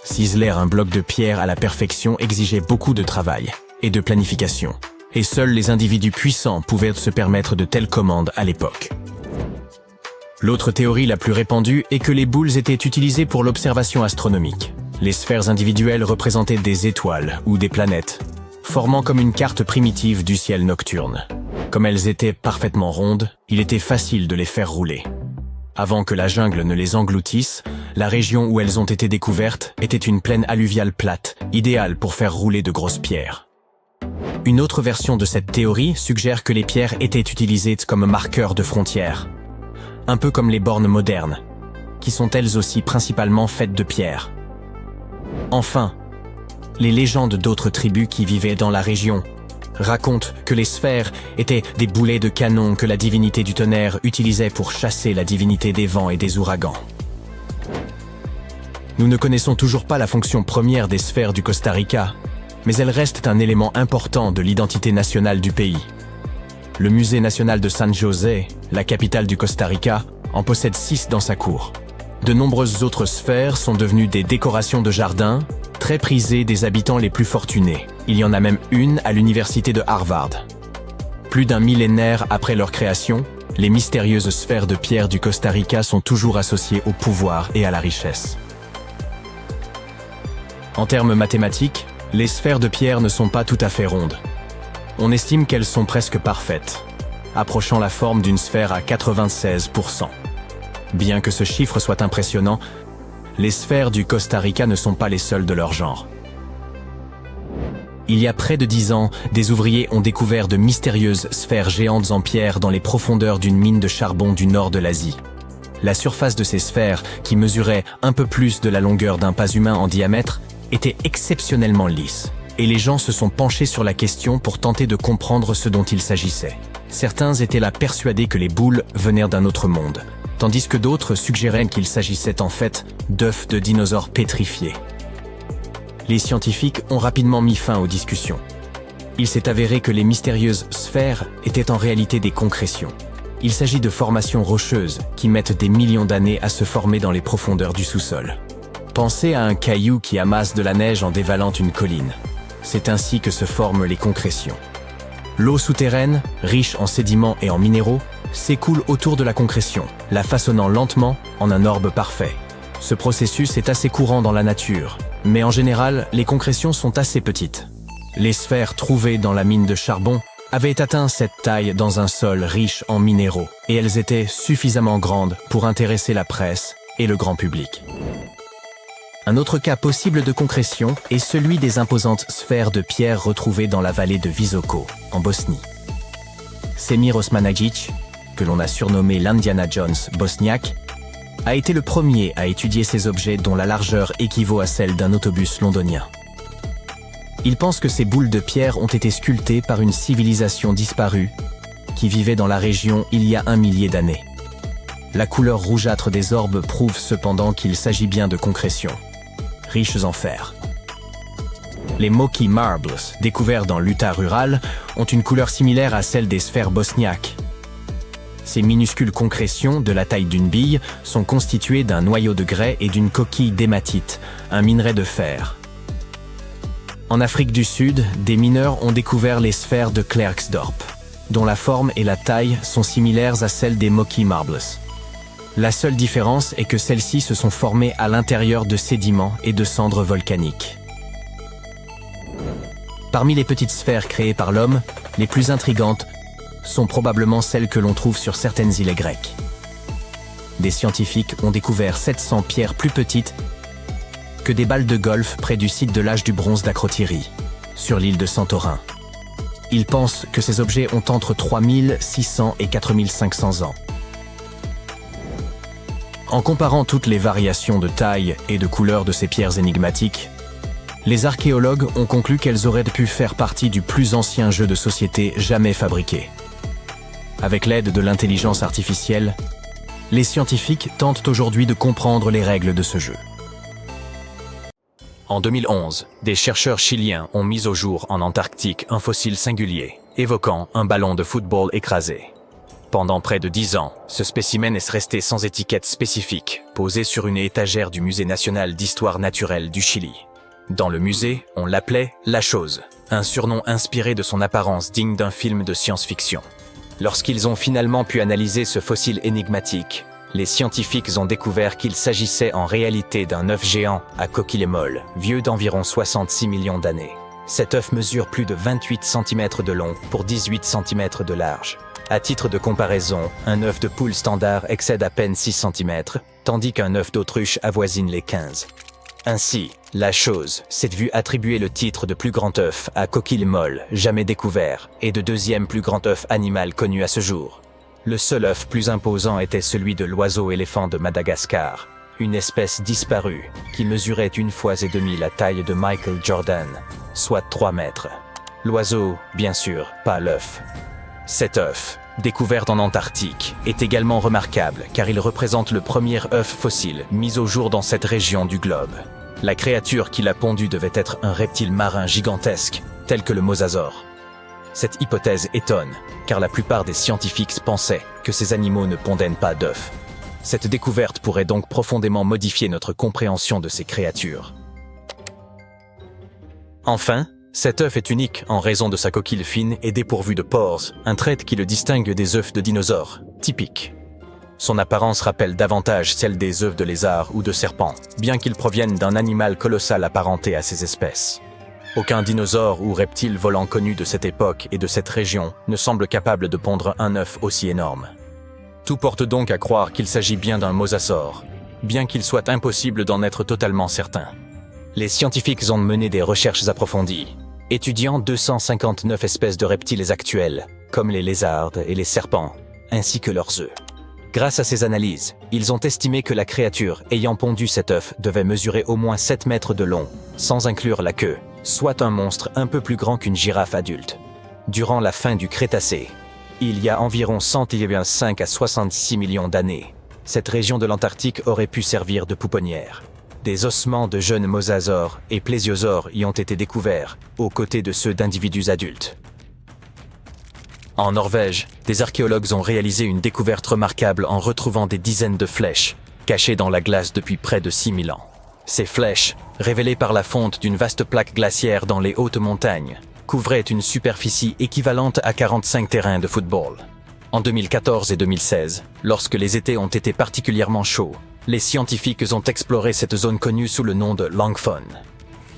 Ciseler un bloc de pierre à la perfection exigeait beaucoup de travail et de planification, et seuls les individus puissants pouvaient se permettre de telles commandes à l'époque. L'autre théorie la plus répandue est que les boules étaient utilisées pour l'observation astronomique. Les sphères individuelles représentaient des étoiles ou des planètes, formant comme une carte primitive du ciel nocturne. Comme elles étaient parfaitement rondes, il était facile de les faire rouler. Avant que la jungle ne les engloutisse, la région où elles ont été découvertes était une plaine alluviale plate, idéale pour faire rouler de grosses pierres. Une autre version de cette théorie suggère que les pierres étaient utilisées comme marqueurs de frontières, un peu comme les bornes modernes, qui sont elles aussi principalement faites de pierre. Enfin, les légendes d'autres tribus qui vivaient dans la région racontent que les sphères étaient des boulets de canon que la divinité du tonnerre utilisait pour chasser la divinité des vents et des ouragans. Nous ne connaissons toujours pas la fonction première des sphères du Costa Rica, mais elles restent un élément important de l'identité nationale du pays. Le musée national de San José, la capitale du Costa Rica, en possède 6 dans sa cour. De nombreuses autres sphères sont devenues des décorations de jardin, très prisées des habitants les plus fortunés. Il y en a même une à l'université de Harvard. Plus d'un millénaire après leur création, les mystérieuses sphères de pierre du Costa Rica sont toujours associées au pouvoir et à la richesse. En termes mathématiques, les sphères de pierre ne sont pas tout à fait rondes. On estime qu'elles sont presque parfaites, approchant la forme d'une sphère à 96%. Bien que ce chiffre soit impressionnant, les sphères du Costa Rica ne sont pas les seules de leur genre. Il y a près de 10 ans, des ouvriers ont découvert de mystérieuses sphères géantes en pierre dans les profondeurs d'une mine de charbon du nord de l'Asie. La surface de ces sphères, qui mesurait un peu plus de la longueur d'un pas humain en diamètre, était exceptionnellement lisse, et les gens se sont penchés sur la question pour tenter de comprendre ce dont il s'agissait. Certains étaient là persuadés que les boules venaient d'un autre monde, tandis que d'autres suggéraient qu'il s'agissait en fait d'œufs de dinosaures pétrifiés. Les scientifiques ont rapidement mis fin aux discussions. Il s'est avéré que les mystérieuses sphères étaient en réalité des concrétions. Il s'agit de formations rocheuses qui mettent des millions d'années à se former dans les profondeurs du sous-sol. Pensez à un caillou qui amasse de la neige en dévalant une colline. C'est ainsi que se forment les concrétions. L'eau souterraine, riche en sédiments et en minéraux, s'écoule autour de la concrétion, la façonnant lentement en un orbe parfait. Ce processus est assez courant dans la nature, mais en général, les concrétions sont assez petites. Les sphères trouvées dans la mine de charbon avaient atteint cette taille dans un sol riche en minéraux, et elles étaient suffisamment grandes pour intéresser la presse et le grand public. Un autre cas possible de concrétion est celui des imposantes sphères de pierre retrouvées dans la vallée de Visoko, en Bosnie. Semir Osmanagić, que l'on a surnommé l'Indiana Jones bosniaque, a été le premier à étudier ces objets dont la largeur équivaut à celle d'un autobus londonien. Il pense que ces boules de pierre ont été sculptées par une civilisation disparue qui vivait dans la région il y a 1 millier d'années. La couleur rougeâtre des orbes prouve cependant qu'il s'agit bien de concrétions, riches en fer. Les Moki Marbles, découverts dans l'Utah rural, ont une couleur similaire à celle des sphères bosniaques. Ces minuscules concrétions, de la taille d'une bille, sont constituées d'un noyau de grès et d'une coquille d'hématite, un minerai de fer. En Afrique du Sud, des mineurs ont découvert les sphères de Klerksdorp, dont la forme et la taille sont similaires à celles des Moki Marbles. La seule différence est que celles-ci se sont formées à l'intérieur de sédiments et de cendres volcaniques. Parmi les petites sphères créées par l'homme, les plus intrigantes sont probablement celles que l'on trouve sur certaines îles grecques. Des scientifiques ont découvert 700 pierres plus petites que des balles de golf près du site de l'âge du bronze d'Akrotiri, sur l'île de Santorin. Ils pensent que ces objets ont entre 3600 et 4500 ans. En comparant toutes les variations de taille et de couleur de ces pierres énigmatiques, les archéologues ont conclu qu'elles auraient pu faire partie du plus ancien jeu de société jamais fabriqué. Avec l'aide de l'intelligence artificielle, les scientifiques tentent aujourd'hui de comprendre les règles de ce jeu. En 2011, des chercheurs chiliens ont mis au jour en Antarctique un fossile singulier, évoquant un ballon de football écrasé. Pendant près de 10 ans, ce spécimen est resté sans étiquette spécifique, posé sur une étagère du Musée national d'histoire naturelle du Chili. Dans le musée, on l'appelait « La Chose », un surnom inspiré de son apparence digne d'un film de science-fiction. Lorsqu'ils ont finalement pu analyser ce fossile énigmatique, les scientifiques ont découvert qu'il s'agissait en réalité d'un œuf géant à coquille molle, vieux d'environ 66 millions d'années. Cet œuf mesure plus de 28 cm de long pour 18 cm de large. À titre de comparaison, un œuf de poule standard excède à peine 6 cm, tandis qu'un œuf d'autruche avoisine les 15. Ainsi, La Chose s'est vue attribuer le titre de plus grand œuf à coquille molle jamais découvert et de deuxième plus grand œuf animal connu à ce jour. Le seul œuf plus imposant était celui de l'oiseau-éléphant de Madagascar, une espèce disparue qui mesurait 1,5 fois la taille de Michael Jordan, soit 3 mètres. L'oiseau, bien sûr, pas l'œuf. Cet œuf, découvert en Antarctique, est également remarquable car il représente le premier œuf fossile mis au jour dans cette région du globe. La créature qui l'a pondu devait être un reptile marin gigantesque, tel que le mosasaure. Cette hypothèse étonne, car la plupart des scientifiques pensaient que ces animaux ne pondaient pas d'œufs. Cette découverte pourrait donc profondément modifier notre compréhension de ces créatures. Enfin, cet œuf est unique en raison de sa coquille fine et dépourvue de pores, un trait qui le distingue des œufs de dinosaures, typiques. Son apparence rappelle davantage celle des œufs de lézards ou de serpents, bien qu'ils proviennent d'un animal colossal apparenté à ces espèces. Aucun dinosaure ou reptile volant connu de cette époque et de cette région ne semble capable de pondre un œuf aussi énorme. Tout porte donc à croire qu'il s'agit bien d'un mosasaure, bien qu'il soit impossible d'en être totalement certain. Les scientifiques ont mené des recherches approfondies, étudiant 259 espèces de reptiles actuels, comme les lézards et les serpents, ainsi que leurs œufs. Grâce à ces analyses, ils ont estimé que la créature ayant pondu cet œuf devait mesurer au moins 7 mètres de long, sans inclure la queue, soit un monstre un peu plus grand qu'une girafe adulte. Durant la fin du Crétacé, il y a environ 105 à 66 millions d'années, cette région de l'Antarctique aurait pu servir de pouponnière. Des ossements de jeunes mosasaures et plésiosaures y ont été découverts, aux côtés de ceux d'individus adultes. En Norvège, des archéologues ont réalisé une découverte remarquable en retrouvant des dizaines de flèches, cachées dans la glace depuis près de 6000 ans. Ces flèches, révélées par la fonte d'une vaste plaque glaciaire dans les hautes montagnes, couvraient une superficie équivalente à 45 terrains de football. En 2014 et 2016, lorsque les étés ont été particulièrement chauds, les scientifiques ont exploré cette zone connue sous le nom de Langfon.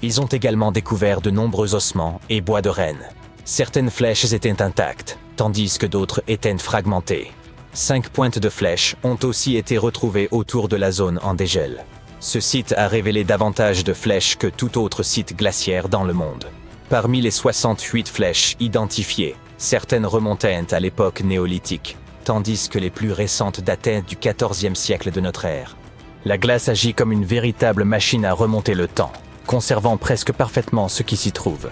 Ils ont également découvert de nombreux ossements et bois de renne. Certaines flèches étaient intactes, tandis que d'autres étaient fragmentées. 5 pointes de flèches ont aussi été retrouvées autour de la zone en dégel. Ce site a révélé davantage de flèches que tout autre site glaciaire dans le monde. Parmi les 68 flèches identifiées, certaines remontaient à l'époque néolithique, tandis que les plus récentes dataient du XIVe siècle de notre ère. La glace agit comme une véritable machine à remonter le temps, conservant presque parfaitement ce qui s'y trouve.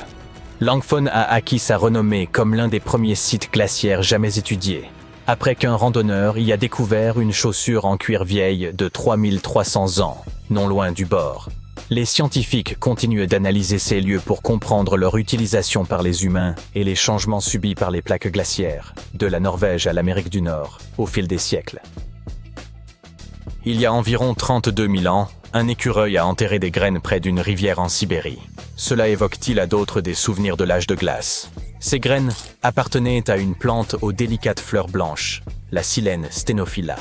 Langfon a acquis sa renommée comme l'un des premiers sites glaciaires jamais étudiés, après qu'un randonneur y a découvert une chaussure en cuir vieille de 3300 ans, non loin du bord. Les scientifiques continuent d'analyser ces lieux pour comprendre leur utilisation par les humains et les changements subis par les plaques glaciaires, de la Norvège à l'Amérique du Nord, au fil des siècles. Il y a environ 32 000 ans, un écureuil a enterré des graines près d'une rivière en Sibérie. Cela évoque-t-il à d'autres des souvenirs de l'âge de glace? Ces graines appartenaient à une plante aux délicates fleurs blanches, la Silène stenophila.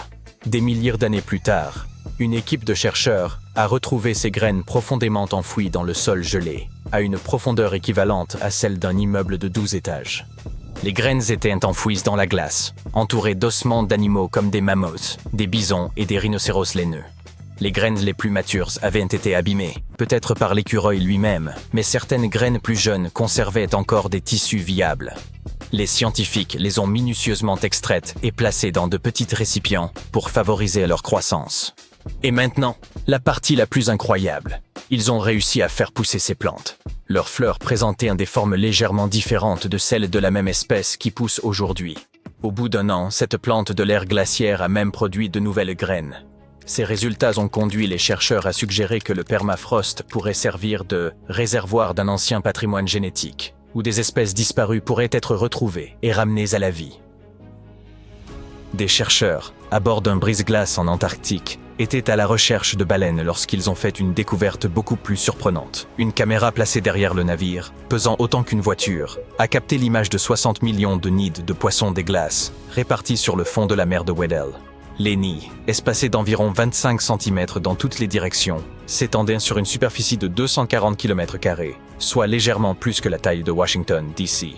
Des milliers d'années plus tard, une équipe de chercheurs a retrouvé ces graines profondément enfouies dans le sol gelé, à une profondeur équivalente à celle d'un immeuble de 12 étages. Les graines étaient enfouies dans la glace, entourées d'ossements d'animaux comme des mammouths, des bisons et des rhinocéros laineux. Les graines les plus matures avaient été abîmées, peut-être par l'écureuil lui-même, mais certaines graines plus jeunes conservaient encore des tissus viables. Les scientifiques les ont minutieusement extraites et placées dans de petits récipients pour favoriser leur croissance. Et maintenant, la partie la plus incroyable. Ils ont réussi à faire pousser ces plantes. Leurs fleurs présentaient des formes légèrement différentes de celles de la même espèce qui poussent aujourd'hui. Au bout d'un an, cette plante de l'ère glaciaire a même produit de nouvelles graines. Ces résultats ont conduit les chercheurs à suggérer que le permafrost pourrait servir de réservoir d'un ancien patrimoine génétique, où des espèces disparues pourraient être retrouvées et ramenées à la vie. Des chercheurs, à bord d'un brise-glace en Antarctique, étaient à la recherche de baleines lorsqu'ils ont fait une découverte beaucoup plus surprenante. Une caméra placée derrière le navire, pesant autant qu'une voiture, a capté l'image de 60 millions de nids de poissons des glaces, répartis sur le fond de la mer de Weddell. Les nids, espacés d'environ 25 cm dans toutes les directions, s'étendaient sur une superficie de 240 km², soit légèrement plus que la taille de Washington, D.C.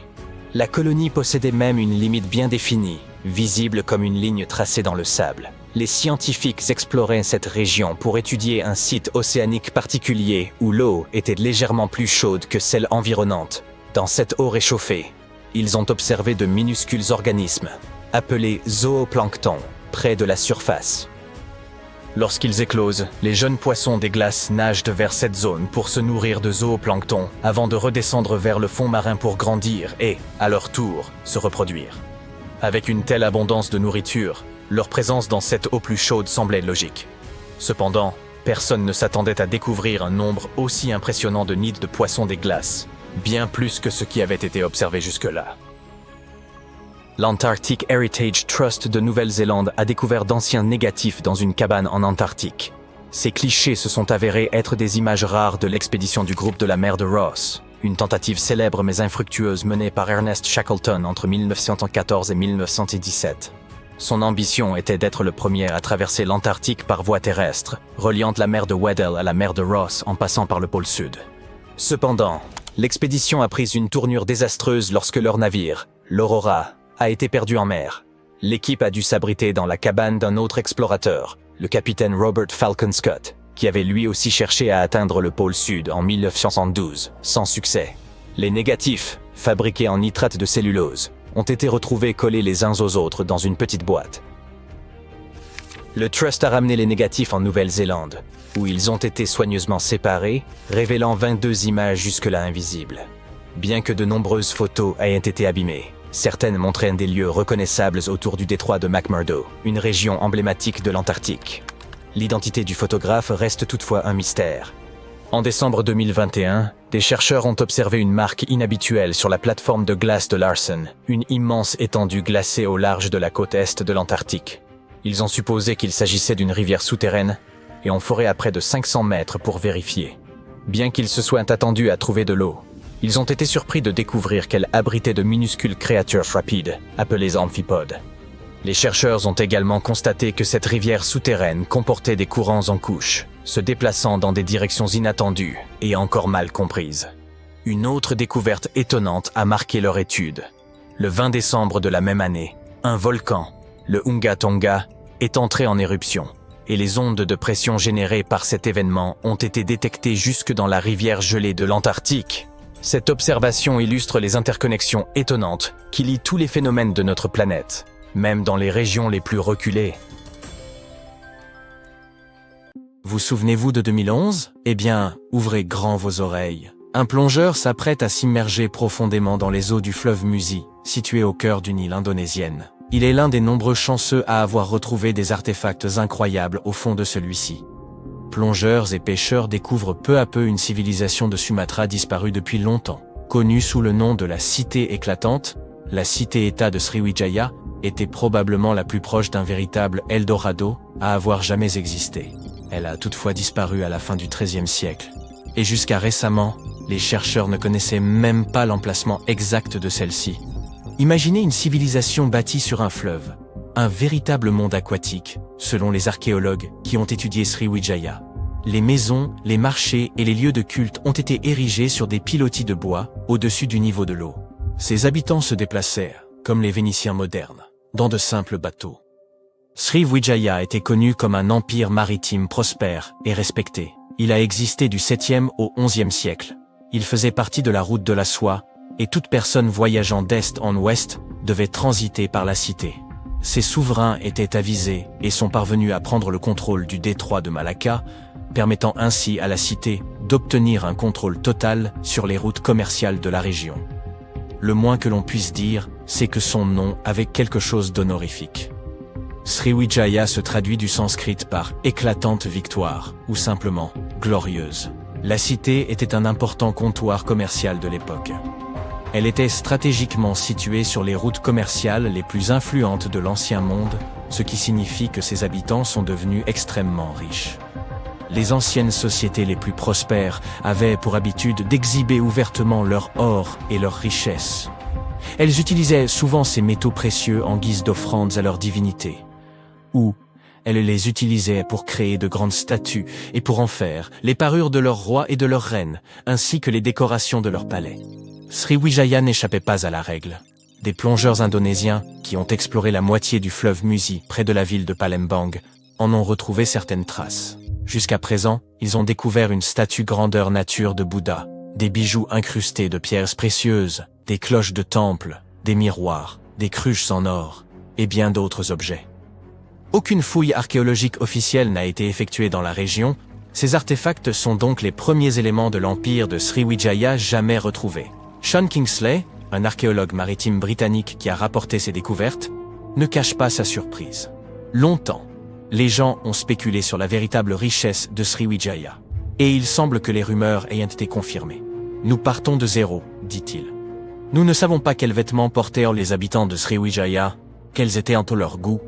La colonie possédait même une limite bien définie, visible comme une ligne tracée dans le sable. Les scientifiques exploraient cette région pour étudier un site océanique particulier où l'eau était légèrement plus chaude que celle environnante. Dans cette eau réchauffée, ils ont observé de minuscules organismes, appelés zooplanctons, près de la surface. Lorsqu'ils éclosent, les jeunes poissons des glaces nagent vers cette zone pour se nourrir de zooplancton avant de redescendre vers le fond marin pour grandir et, à leur tour, se reproduire. Avec une telle abondance de nourriture, leur présence dans cette eau plus chaude semblait logique. Cependant, personne ne s'attendait à découvrir un nombre aussi impressionnant de nids de poissons des glaces, bien plus que ce qui avait été observé jusque-là. L'Antarctic Heritage Trust de Nouvelle-Zélande a découvert d'anciens négatifs dans une cabane en Antarctique. Ces clichés se sont avérés être des images rares de l'expédition du groupe de la mer de Ross, une tentative célèbre mais infructueuse menée par Ernest Shackleton entre 1914 et 1917. Son ambition était d'être le premier à traverser l'Antarctique par voie terrestre, reliant la mer de Weddell à la mer de Ross en passant par le pôle Sud. Cependant, l'expédition a pris une tournure désastreuse lorsque leur navire, l'Aurora, a été perdu en mer. L'équipe a dû s'abriter dans la cabane d'un autre explorateur, le capitaine Robert Falcon Scott, qui avait lui aussi cherché à atteindre le pôle Sud en 1972, sans succès. Les négatifs, fabriqués en nitrate de cellulose, ont été retrouvés collés les uns aux autres dans une petite boîte. Le Trust a ramené les négatifs en Nouvelle-Zélande, où ils ont été soigneusement séparés, révélant 22 images jusque-là invisibles. Bien que de nombreuses photos aient été abîmées, certaines montraient des lieux reconnaissables autour du détroit de McMurdo, une région emblématique de l'Antarctique. L'identité du photographe reste toutefois un mystère. En décembre 2021, des chercheurs ont observé une marque inhabituelle sur la plateforme de glace de Larsen, une immense étendue glacée au large de la côte est de l'Antarctique. Ils ont supposé qu'il s'agissait d'une rivière souterraine et ont foré à près de 500 mètres pour vérifier. Bien qu'ils se soient attendus à trouver de l'eau, ils ont été surpris de découvrir qu'elle abritait de minuscules créatures rapides, appelées amphipodes. Les chercheurs ont également constaté que cette rivière souterraine comportait des courants en couches, se déplaçant dans des directions inattendues et encore mal comprises. Une autre découverte étonnante a marqué leur étude. Le 20 décembre de la même année, un volcan, le Unga Tonga, est entré en éruption, et les ondes de pression générées par cet événement ont été détectées jusque dans la rivière gelée de l'Antarctique. Cette observation illustre les interconnexions étonnantes qui lient tous les phénomènes de notre planète, même dans les régions les plus reculées. Vous souvenez-vous de 2011 ? Eh bien, ouvrez grand vos oreilles. Un plongeur s'apprête à s'immerger profondément dans les eaux du fleuve Musi, situé au cœur d'une île indonésienne. Il est l'un des nombreux chanceux à avoir retrouvé des artefacts incroyables au fond de celui-ci. Plongeurs et pêcheurs découvrent peu à peu une civilisation de Sumatra disparue depuis longtemps. Connue sous le nom de la Cité éclatante, la cité-État de Sriwijaya était probablement la plus proche d'un véritable Eldorado à avoir jamais existé. Elle a toutefois disparu à la fin du XIIIe siècle. Et jusqu'à récemment, les chercheurs ne connaissaient même pas l'emplacement exact de celle-ci. Imaginez une civilisation bâtie sur un fleuve, un véritable monde aquatique, selon les archéologues qui ont étudié Sriwijaya. Les maisons, les marchés et les lieux de culte ont été érigés sur des pilotis de bois au-dessus du niveau de l'eau. Ces habitants se déplaçaient, comme les Vénitiens modernes, dans de simples bateaux. Sriwijaya était connu comme un empire maritime prospère et respecté. Il a existé du 7e au 11e siècle. Il faisait partie de la route de la soie, et toute personne voyageant d'est en ouest devait transiter par la cité. Ces souverains étaient avisés et sont parvenus à prendre le contrôle du détroit de Malacca, permettant ainsi à la cité d'obtenir un contrôle total sur les routes commerciales de la région. Le moins que l'on puisse dire, c'est que son nom avait quelque chose d'honorifique. Sriwijaya se traduit du sanskrit par « éclatante victoire » ou simplement « glorieuse ». La cité était un important comptoir commercial de l'époque. Elle était stratégiquement située sur les routes commerciales les plus influentes de l'Ancien Monde, ce qui signifie que ses habitants sont devenus extrêmement riches. Les anciennes sociétés les plus prospères avaient pour habitude d'exhiber ouvertement leur or et leurs richesses. Elles utilisaient souvent ces métaux précieux en guise d'offrandes à leurs divinités. Ou elles les utilisaient pour créer de grandes statues et pour en faire les parures de leurs rois et de leurs reines, ainsi que les décorations de leurs palais. Sriwijaya n'échappait pas à la règle. Des plongeurs indonésiens, qui ont exploré la moitié du fleuve Musi près de la ville de Palembang, en ont retrouvé certaines traces. Jusqu'à présent, ils ont découvert une statue grandeur nature de Bouddha, des bijoux incrustés de pierres précieuses, des cloches de temple, des miroirs, des cruches en or, et bien d'autres objets. Aucune fouille archéologique officielle n'a été effectuée dans la région, ces artefacts sont donc les premiers éléments de l'empire de Sriwijaya jamais retrouvés. Sean Kingsley, un archéologue maritime britannique qui a rapporté ces découvertes, ne cache pas sa surprise. Longtemps, les gens ont spéculé sur la véritable richesse de Sriwijaya. Et il semble que les rumeurs aient été confirmées. Nous partons de zéro, dit-il. Nous ne savons pas quels vêtements portaient les habitants de Sriwijaya, quels étaient leurs goûts,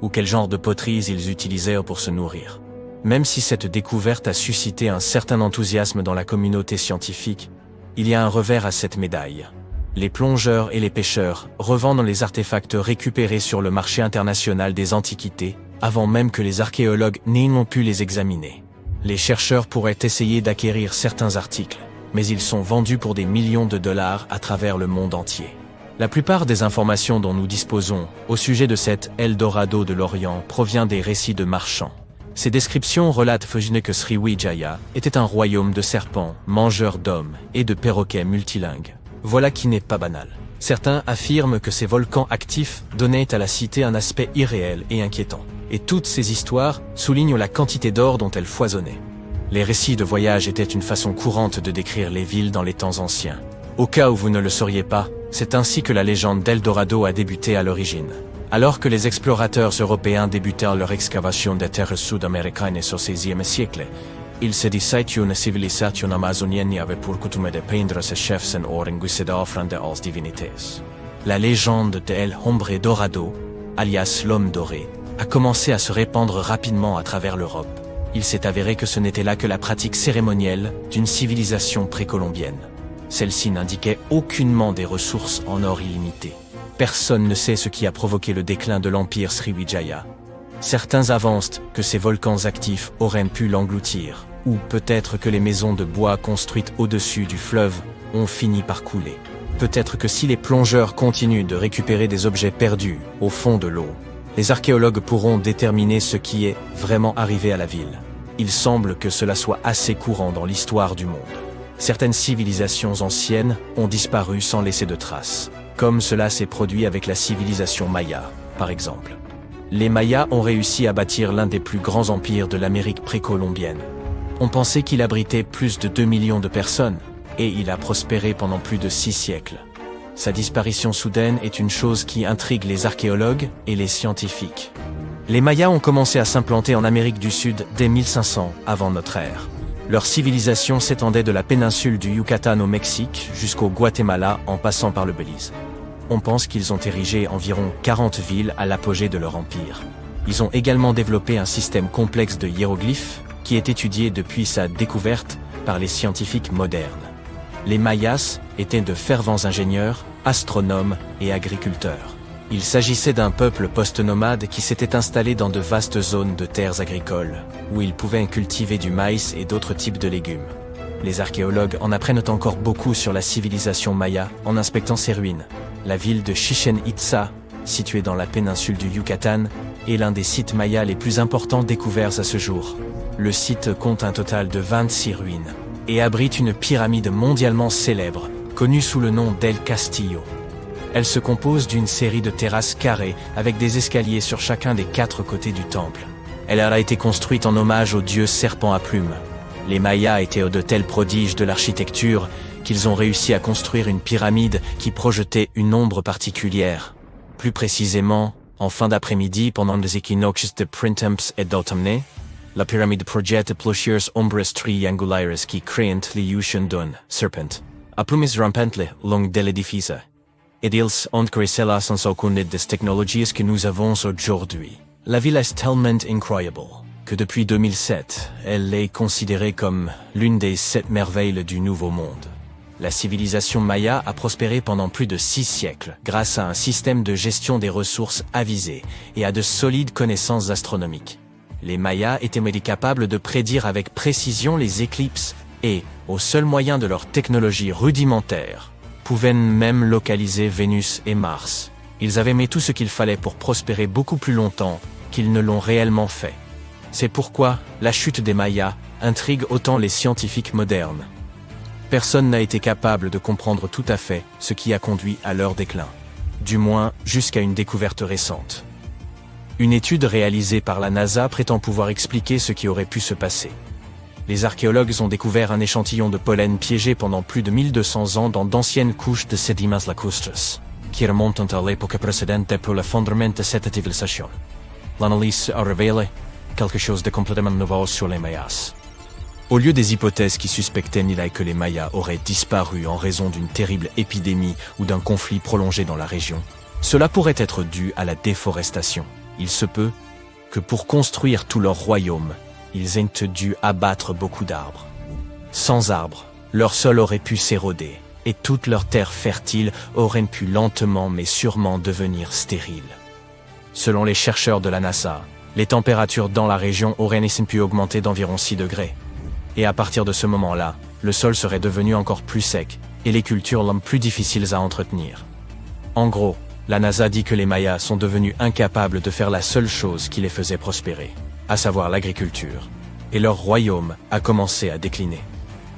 ou quel genre de poteries ils utilisaient pour se nourrir. Même si cette découverte a suscité un certain enthousiasme dans la communauté scientifique, il y a un revers à cette médaille. Les plongeurs et les pêcheurs revendent les artefacts récupérés sur le marché international des antiquités, avant même que les archéologues n'aient pu les examiner. Les chercheurs pourraient essayer d'acquérir certains articles, mais ils sont vendus pour des millions de dollars à travers le monde entier. La plupart des informations dont nous disposons au sujet de cet Eldorado de l'Orient provient des récits de marchands. Ces descriptions relatent que Sriwijaya était un royaume de serpents, mangeurs d'hommes et de perroquets multilingues. Voilà qui n'est pas banal. Certains affirment que ces volcans actifs donnaient à la cité un aspect irréel et inquiétant. Et toutes ces histoires soulignent la quantité d'or dont elles foisonnaient. Les récits de voyage étaient une façon courante de décrire les villes dans les temps anciens. Au cas où vous ne le sauriez pas, c'est ainsi que la légende d'Eldorado a débuté à l'origine. Alors que les explorateurs européens débutèrent leur excavation des terres sud-américaines au XVIe siècle, il se disait qu'une civilisation amazonienne avait pour coutume de peindre ses chefs en or en guise d'offrandes aux divinités. La légende de El Hombre Dorado, alias l'homme doré, a commencé à se répandre rapidement à travers l'Europe. Il s'est avéré que ce n'était là que la pratique cérémonielle d'une civilisation précolombienne. Celle-ci n'indiquait aucunement des ressources en or illimitées. Personne ne sait ce qui a provoqué le déclin de l'empire Sriwijaya. Certains avancent que ces volcans actifs auraient pu l'engloutir, ou peut-être que les maisons de bois construites au-dessus du fleuve ont fini par couler. Peut-être que si les plongeurs continuent de récupérer des objets perdus au fond de l'eau, les archéologues pourront déterminer ce qui est vraiment arrivé à la ville. Il semble que cela soit assez courant dans l'histoire du monde. Certaines civilisations anciennes ont disparu sans laisser de traces, comme cela s'est produit avec la civilisation Maya, par exemple. Les Mayas ont réussi à bâtir l'un des plus grands empires de l'Amérique précolombienne. On pensait qu'il abritait plus de 2 millions de personnes, et il a prospéré pendant plus de 6 siècles. Sa disparition soudaine est une chose qui intrigue les archéologues et les scientifiques. Les Mayas ont commencé à s'implanter en Amérique du Sud dès 1500 avant notre ère. Leur civilisation s'étendait de la péninsule du Yucatan au Mexique jusqu'au Guatemala en passant par le Belize. On pense qu'ils ont érigé environ 40 villes à l'apogée de leur empire. Ils ont également développé un système complexe de hiéroglyphes qui est étudié depuis sa découverte par les scientifiques modernes. Les Mayas étaient de fervents ingénieurs, astronomes et agriculteurs. Il s'agissait d'un peuple post-nomade qui s'était installé dans de vastes zones de terres agricoles, où ils pouvaient cultiver du maïs et d'autres types de légumes. Les archéologues en apprennent encore beaucoup sur la civilisation maya en inspectant ses ruines. La ville de Chichén Itzá, située dans la péninsule du Yucatan, est l'un des sites mayas les plus importants découverts à ce jour. Le site compte un total de 26 ruines et abrite une pyramide mondialement célèbre, connue sous le nom d'El Castillo. Elle se compose d'une série de terrasses carrées avec des escaliers sur chacun des 4 côtés du temple. Elle a été construite en hommage au dieu serpent à plumes. Les Mayas étaient de tels prodiges de l'architecture qu'ils ont réussi à construire une pyramide qui projetait une ombre particulière. Plus précisément, en fin d'après-midi pendant les équinoxes de printemps et d'automne, la pyramide projette plusieurs ombres triangulaires qui créent l'illusion d'un serpent. a plumes rampantes long de l'édifice. Et ils ont créé cela sans aucune des technologies que nous avons aujourd'hui. La ville est tellement incroyable que depuis 2007, elle est considérée comme l'une des 7 merveilles du Nouveau Monde. La civilisation maya a prospéré pendant plus de 6 siècles grâce à un système de gestion des ressources avisé et à de solides connaissances astronomiques. Les Mayas étaient capables de prédire avec précision les éclipses et, au seul moyen de leur technologie rudimentaire, pouvaient même localiser Vénus et Mars. Ils avaient mis tout ce qu'il fallait pour prospérer beaucoup plus longtemps qu'ils ne l'ont réellement fait. C'est pourquoi la chute des Mayas intrigue autant les scientifiques modernes. Personne n'a été capable de comprendre tout à fait ce qui a conduit à leur déclin, du moins jusqu'à une découverte récente. Une étude réalisée par la NASA prétend pouvoir expliquer ce qui aurait pu se passer. Les archéologues ont découvert un échantillon de pollen piégé pendant plus de 1200 ans dans d'anciennes couches de sédiments lacustres, qui remontent à l'époque précédente pour le fondement de cette civilisation. L'analyse a révélé quelque chose de complètement nouveau sur les Mayas. Au lieu des hypothèses qui suspectaient Nilay que les Mayas auraient disparu en raison d'une terrible épidémie ou d'un conflit prolongé dans la région, cela pourrait être dû à la déforestation. Il se peut que pour construire tout leur royaume, ils aient dû abattre beaucoup d'arbres. Sans arbres, leur sol aurait pu s'éroder et toute leur terre fertile aurait pu lentement mais sûrement devenir stérile. Selon les chercheurs de la NASA, les températures dans la région auraient pu augmenter d'environ 6 degrés. Et à partir de ce moment-là, le sol serait devenu encore plus sec et les cultures plus difficiles à entretenir. En gros, la NASA dit que les Mayas sont devenus incapables de faire la seule chose qui les faisait prospérer, à savoir l'agriculture, et leur royaume a commencé à décliner.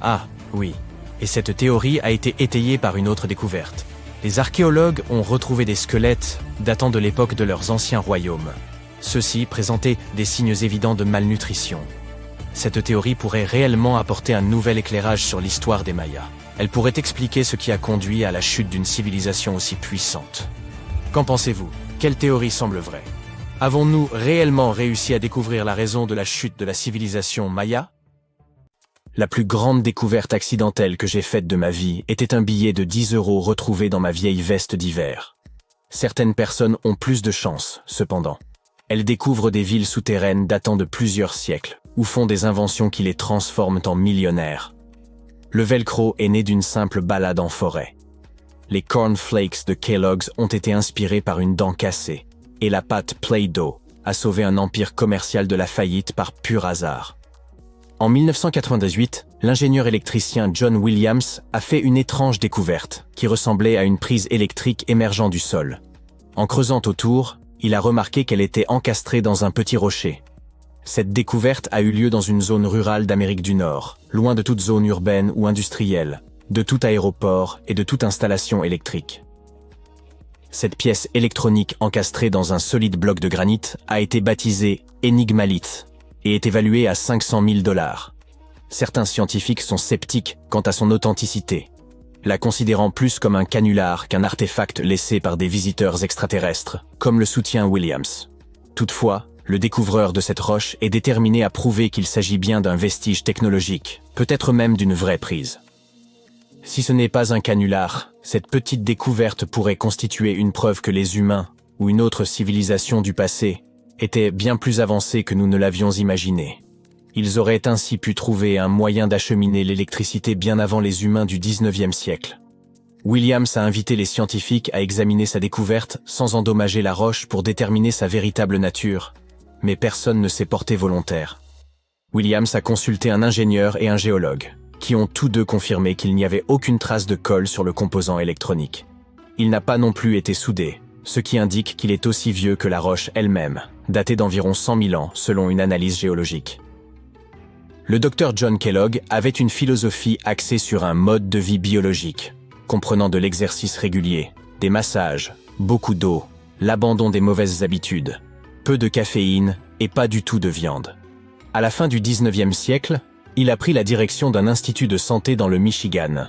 Ah, oui, et cette théorie a été étayée par une autre découverte. Les archéologues ont retrouvé des squelettes datant de l'époque de leurs anciens royaumes. Ceux-ci présentaient des signes évidents de malnutrition. Cette théorie pourrait réellement apporter un nouvel éclairage sur l'histoire des Mayas. Elle pourrait expliquer ce qui a conduit à la chute d'une civilisation aussi puissante. Qu'en pensez-vous? Quelle théorie semble vraie? Avons-nous réellement réussi à découvrir la raison de la chute de la civilisation maya? La plus grande découverte accidentelle que j'ai faite de ma vie était un billet de 10 € retrouvé dans ma vieille veste d'hiver. Certaines personnes ont plus de chance, cependant. Elles découvrent des villes souterraines datant de plusieurs siècles, ou font des inventions qui les transforment en millionnaires. Le velcro est né d'une simple balade en forêt. Les cornflakes de Kellogg's ont été inspirés par une dent cassée, et la pâte Play-Doh a sauvé un empire commercial de la faillite par pur hasard. En 1998, l'ingénieur électricien John Williams a fait une étrange découverte qui ressemblait à une prise électrique émergeant du sol. En creusant autour, il a remarqué qu'elle était encastrée dans un petit rocher. Cette découverte a eu lieu dans une zone rurale d'Amérique du Nord, loin de toute zone urbaine ou industrielle, de tout aéroport et de toute installation électrique. Cette pièce électronique encastrée dans un solide bloc de granit a été baptisée Enigmalith et est évaluée à 500 000 $. Certains scientifiques sont sceptiques quant à son authenticité, la considérant plus comme un canular qu'un artefact laissé par des visiteurs extraterrestres, comme le soutient Williams. Toutefois, le découvreur de cette roche est déterminé à prouver qu'il s'agit bien d'un vestige technologique, peut-être même d'une vraie prise. Si ce n'est pas un canular, cette petite découverte pourrait constituer une preuve que les humains, ou une autre civilisation du passé, étaient bien plus avancés que nous ne l'avions imaginé. Ils auraient ainsi pu trouver un moyen d'acheminer l'électricité bien avant les humains du 19e siècle. Williams a invité les scientifiques à examiner sa découverte sans endommager la roche pour déterminer sa véritable nature, mais personne ne s'est porté volontaire. Williams a consulté un ingénieur et un géologue, qui ont tous deux confirmé qu'il n'y avait aucune trace de colle sur le composant électronique. Il n'a pas non plus été soudé, ce qui indique qu'il est aussi vieux que la roche elle-même, datée d'environ 100 000 ans selon une analyse géologique. Le docteur John Kellogg avait une philosophie axée sur un mode de vie biologique, comprenant de l'exercice régulier, des massages, beaucoup d'eau, l'abandon des mauvaises habitudes, peu de caféine et pas du tout de viande. À la fin du 19e siècle, il a pris la direction d'un institut de santé dans le Michigan.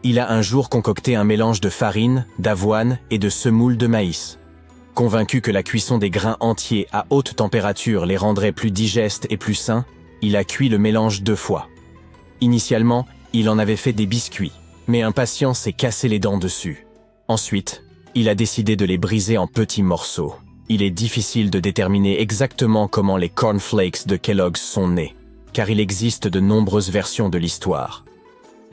Il a un jour concocté un mélange de farine, d'avoine et de semoule de maïs. Convaincu que la cuisson des grains entiers à haute température les rendrait plus digestes et plus sains, il a cuit le mélange 2 fois. Initialement, il en avait fait des biscuits, Mais impatient s'est cassé les dents dessus. Ensuite, il a décidé de les briser en petits morceaux. Il est difficile de déterminer exactement comment les cornflakes de Kellogg's sont nés, car il existe de nombreuses versions de l'histoire.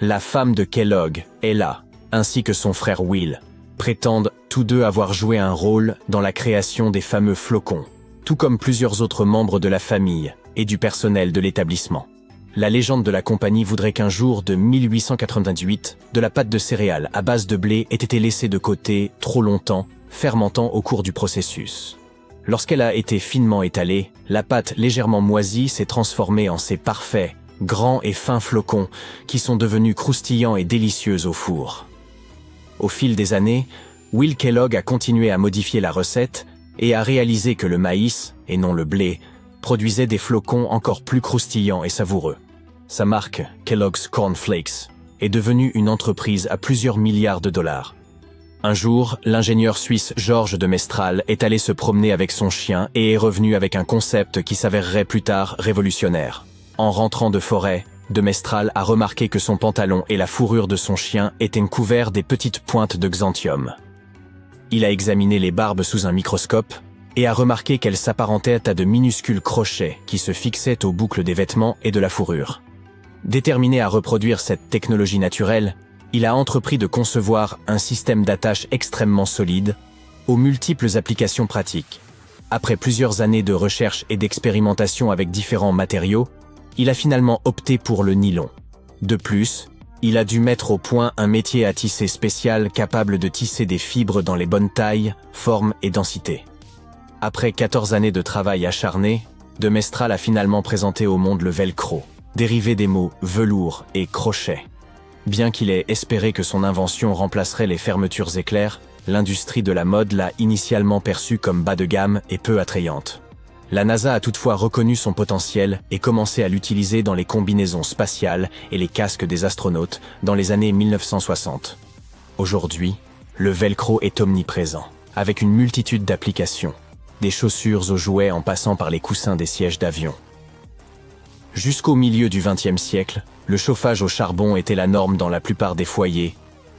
La femme de Kellogg, Ella, ainsi que son frère Will, prétendent tous deux avoir joué un rôle dans la création des fameux flocons, tout comme plusieurs autres membres de la famille et du personnel de l'établissement. La légende de la compagnie voudrait qu'un jour de 1898, de la pâte de céréales à base de blé ait été laissée de côté trop longtemps, fermentant au cours du processus. Lorsqu'elle a été finement étalée, la pâte légèrement moisie s'est transformée en ces parfaits, grands et fins flocons qui sont devenus croustillants et délicieux au four. Au fil des années, Will Kellogg a continué à modifier la recette et a réalisé que le maïs, et non le blé, produisait des flocons encore plus croustillants et savoureux. Sa marque, Kellogg's Corn Flakes, est devenue une entreprise à plusieurs milliards de dollars. Un jour, l'ingénieur suisse Georges de Mestral est allé se promener avec son chien et est revenu avec un concept qui s'avérerait plus tard révolutionnaire. En rentrant de forêt, de Mestral a remarqué que son pantalon et la fourrure de son chien étaient couverts des petites pointes de xanthium. Il a examiné les barbes sous un microscope et a remarqué qu'elles s'apparentaient à de minuscules crochets qui se fixaient aux boucles des vêtements et de la fourrure. Déterminé à reproduire cette technologie naturelle, il a entrepris de concevoir un système d'attache extrêmement solide, aux multiples applications pratiques. Après plusieurs années de recherche et d'expérimentation avec différents matériaux, il a finalement opté pour le nylon. De plus, il a dû mettre au point un métier à tisser spécial capable de tisser des fibres dans les bonnes tailles, formes et densités. Après 14 années de travail acharné, de Mestral a finalement présenté au monde le velcro, dérivé des mots velours et crochet. Bien qu'il ait espéré que son invention remplacerait les fermetures éclairs, l'industrie de la mode l'a initialement perçue comme bas de gamme et peu attrayante. La NASA a toutefois reconnu son potentiel et commencé à l'utiliser dans les combinaisons spatiales et les casques des astronautes dans les années 1960. Aujourd'hui, le velcro est omniprésent, avec une multitude d'applications, des chaussures aux jouets en passant par les coussins des sièges d'avion. Jusqu'au milieu du XXe siècle, le chauffage au charbon était la norme dans la plupart des foyers,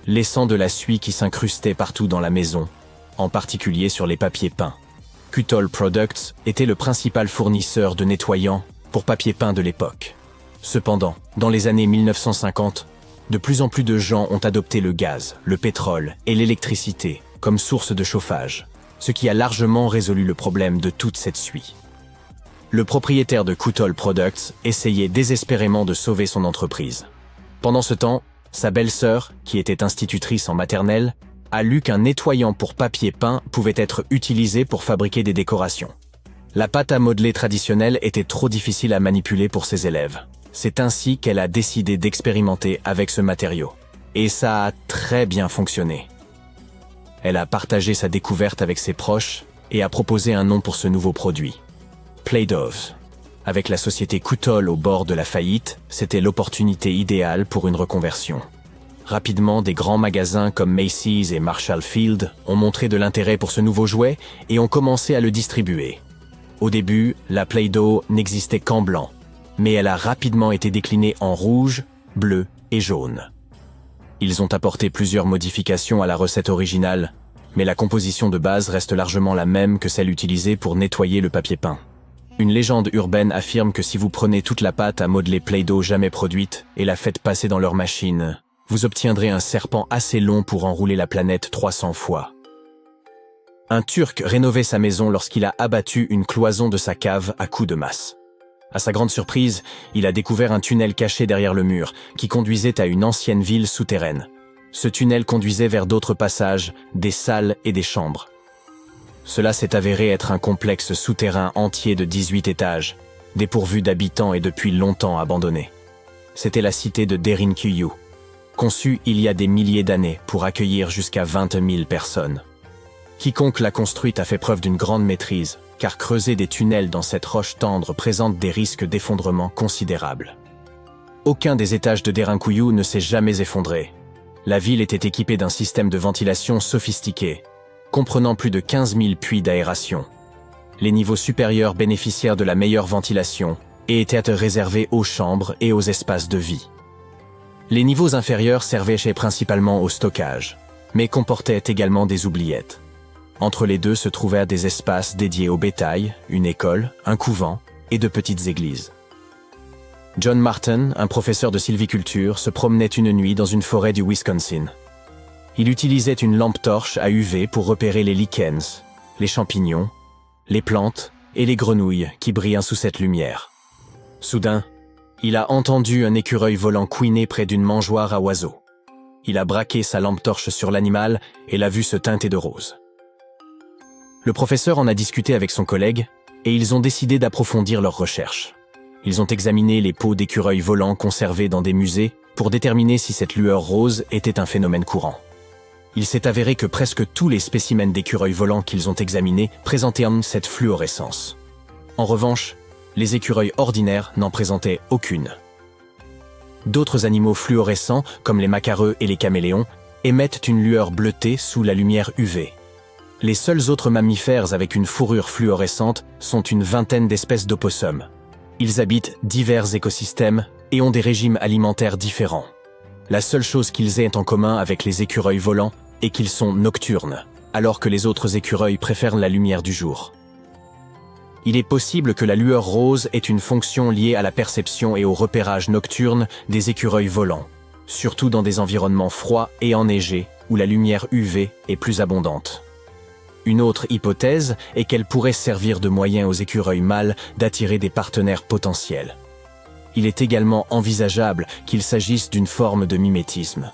laissant de la suie qui s'incrustait partout dans la maison, en particulier sur les papiers peints. Kuttol Products était le principal fournisseur de nettoyants pour papier peint de l'époque. Cependant, dans les années 1950, de plus en plus de gens ont adopté le gaz, le pétrole et l'électricité comme source de chauffage, ce qui a largement résolu le problème de toute cette suie. Le propriétaire de Kuttol Products essayait désespérément de sauver son entreprise. Pendant ce temps, sa belle-sœur, qui était institutrice en maternelle, a lu qu'un nettoyant pour papier peint pouvait être utilisé pour fabriquer des décorations. La pâte à modeler traditionnelle était trop difficile à manipuler pour ses élèves. C'est ainsi qu'elle a décidé d'expérimenter avec ce matériau. Et ça a très bien fonctionné. Elle a partagé sa découverte avec ses proches et a proposé un nom pour ce nouveau produit. Play-Doh. Avec la société Kuttol au bord de la faillite, c'était l'opportunité idéale pour une reconversion. Rapidement, des grands magasins comme Macy's et Marshall Field ont montré de l'intérêt pour ce nouveau jouet et ont commencé à le distribuer. Au début, la Play-Doh n'existait qu'en blanc, mais elle a rapidement été déclinée en rouge, bleu et jaune. Ils ont apporté plusieurs modifications à la recette originale, mais la composition de base reste largement la même que celle utilisée pour nettoyer le papier peint. Une légende urbaine affirme que si vous prenez toute la pâte à modeler Play-Doh jamais produite et la faites passer dans leur machine, vous obtiendrez un serpent assez long pour enrouler la planète 300 fois. Un Turc rénovait sa maison lorsqu'il a abattu une cloison de sa cave à coups de masse. À sa grande surprise, il a découvert un tunnel caché derrière le mur, qui conduisait à une ancienne ville souterraine. Ce tunnel conduisait vers d'autres passages, des salles et des chambres. Cela s'est avéré être un complexe souterrain entier de 18 étages, dépourvu d'habitants et depuis longtemps abandonné. C'était la cité de Derinkuyu, conçue il y a des milliers d'années pour accueillir jusqu'à 20 000 personnes. Quiconque l'a construite a fait preuve d'une grande maîtrise, car creuser des tunnels dans cette roche tendre présente des risques d'effondrement considérables. Aucun des étages de Derinkuyu ne s'est jamais effondré. La ville était équipée d'un système de ventilation sophistiqué, comprenant plus de 15 000 puits d'aération. Les niveaux supérieurs bénéficièrent de la meilleure ventilation et étaient réservés aux chambres et aux espaces de vie. Les niveaux inférieurs servaient principalement au stockage, mais comportaient également des oubliettes. Entre les deux se trouvaient des espaces dédiés au bétail, une école, un couvent et de petites églises. John Martin, un professeur de sylviculture, se promenait une nuit dans une forêt du Wisconsin. Il utilisait une lampe torche à UV pour repérer les lichens, les champignons, les plantes et les grenouilles qui brillent sous cette lumière. Soudain, il a entendu un écureuil volant couiner près d'une mangeoire à oiseaux. Il a braqué sa lampe torche sur l'animal et l'a vu se teinter de rose. Le professeur en a discuté avec son collègue et ils ont décidé d'approfondir leurs recherches. Ils ont examiné les peaux d'écureuils volants conservés dans des musées pour déterminer si cette lueur rose était un phénomène courant. Il s'est avéré que presque tous les spécimens d'écureuils volants qu'ils ont examinés présentaient cette fluorescence. En revanche, les écureuils ordinaires n'en présentaient aucune. D'autres animaux fluorescents, comme les macareux et les caméléons, émettent une lueur bleutée sous la lumière UV. Les seuls autres mammifères avec une fourrure fluorescente sont une vingtaine d'espèces d'opossums. Ils habitent divers écosystèmes et ont des régimes alimentaires différents. La seule chose qu'ils aient en commun avec les écureuils volants est qu'ils sont nocturnes, alors que les autres écureuils préfèrent la lumière du jour. Il est possible que la lueur rose ait une fonction liée à la perception et au repérage nocturne des écureuils volants, surtout dans des environnements froids et enneigés où la lumière UV est plus abondante. Une autre hypothèse est qu'elle pourrait servir de moyen aux écureuils mâles d'attirer des partenaires potentiels. Il est également envisageable qu'il s'agisse d'une forme de mimétisme.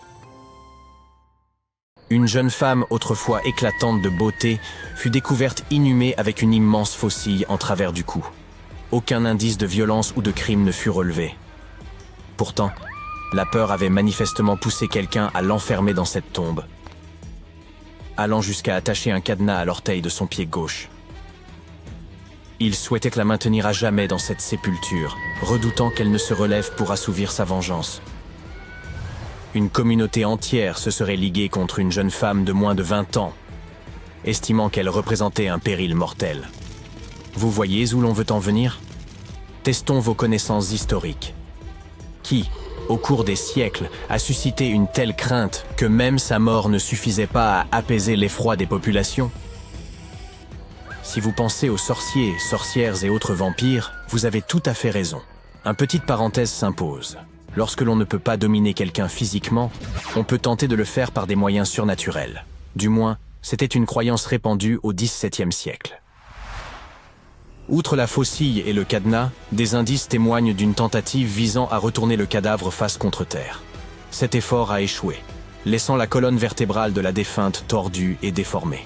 Une jeune femme autrefois éclatante de beauté fut découverte inhumée avec une immense faucille en travers du cou. Aucun indice de violence ou de crime ne fut relevé. Pourtant, la peur avait manifestement poussé quelqu'un à l'enfermer dans cette tombe, allant jusqu'à attacher un cadenas à l'orteil de son pied gauche. Il souhaitait la maintenir à jamais dans cette sépulture, redoutant qu'elle ne se relève pour assouvir sa vengeance. Une communauté entière se serait liguée contre une jeune femme de moins de 20 ans, estimant qu'elle représentait un péril mortel. Vous voyez où l'on veut en venir? Testons vos connaissances historiques. Qui, au cours des siècles, a suscité une telle crainte que même sa mort ne suffisait pas à apaiser l'effroi des populations? Si vous pensez aux sorciers, sorcières et autres vampires, vous avez tout à fait raison. Une petite parenthèse s'impose. Lorsque l'on ne peut pas dominer quelqu'un physiquement, on peut tenter de le faire par des moyens surnaturels. Du moins, c'était une croyance répandue au XVIIe siècle. Outre la faucille et le cadenas, des indices témoignent d'une tentative visant à retourner le cadavre face contre terre. Cet effort a échoué, laissant la colonne vertébrale de la défunte tordue et déformée.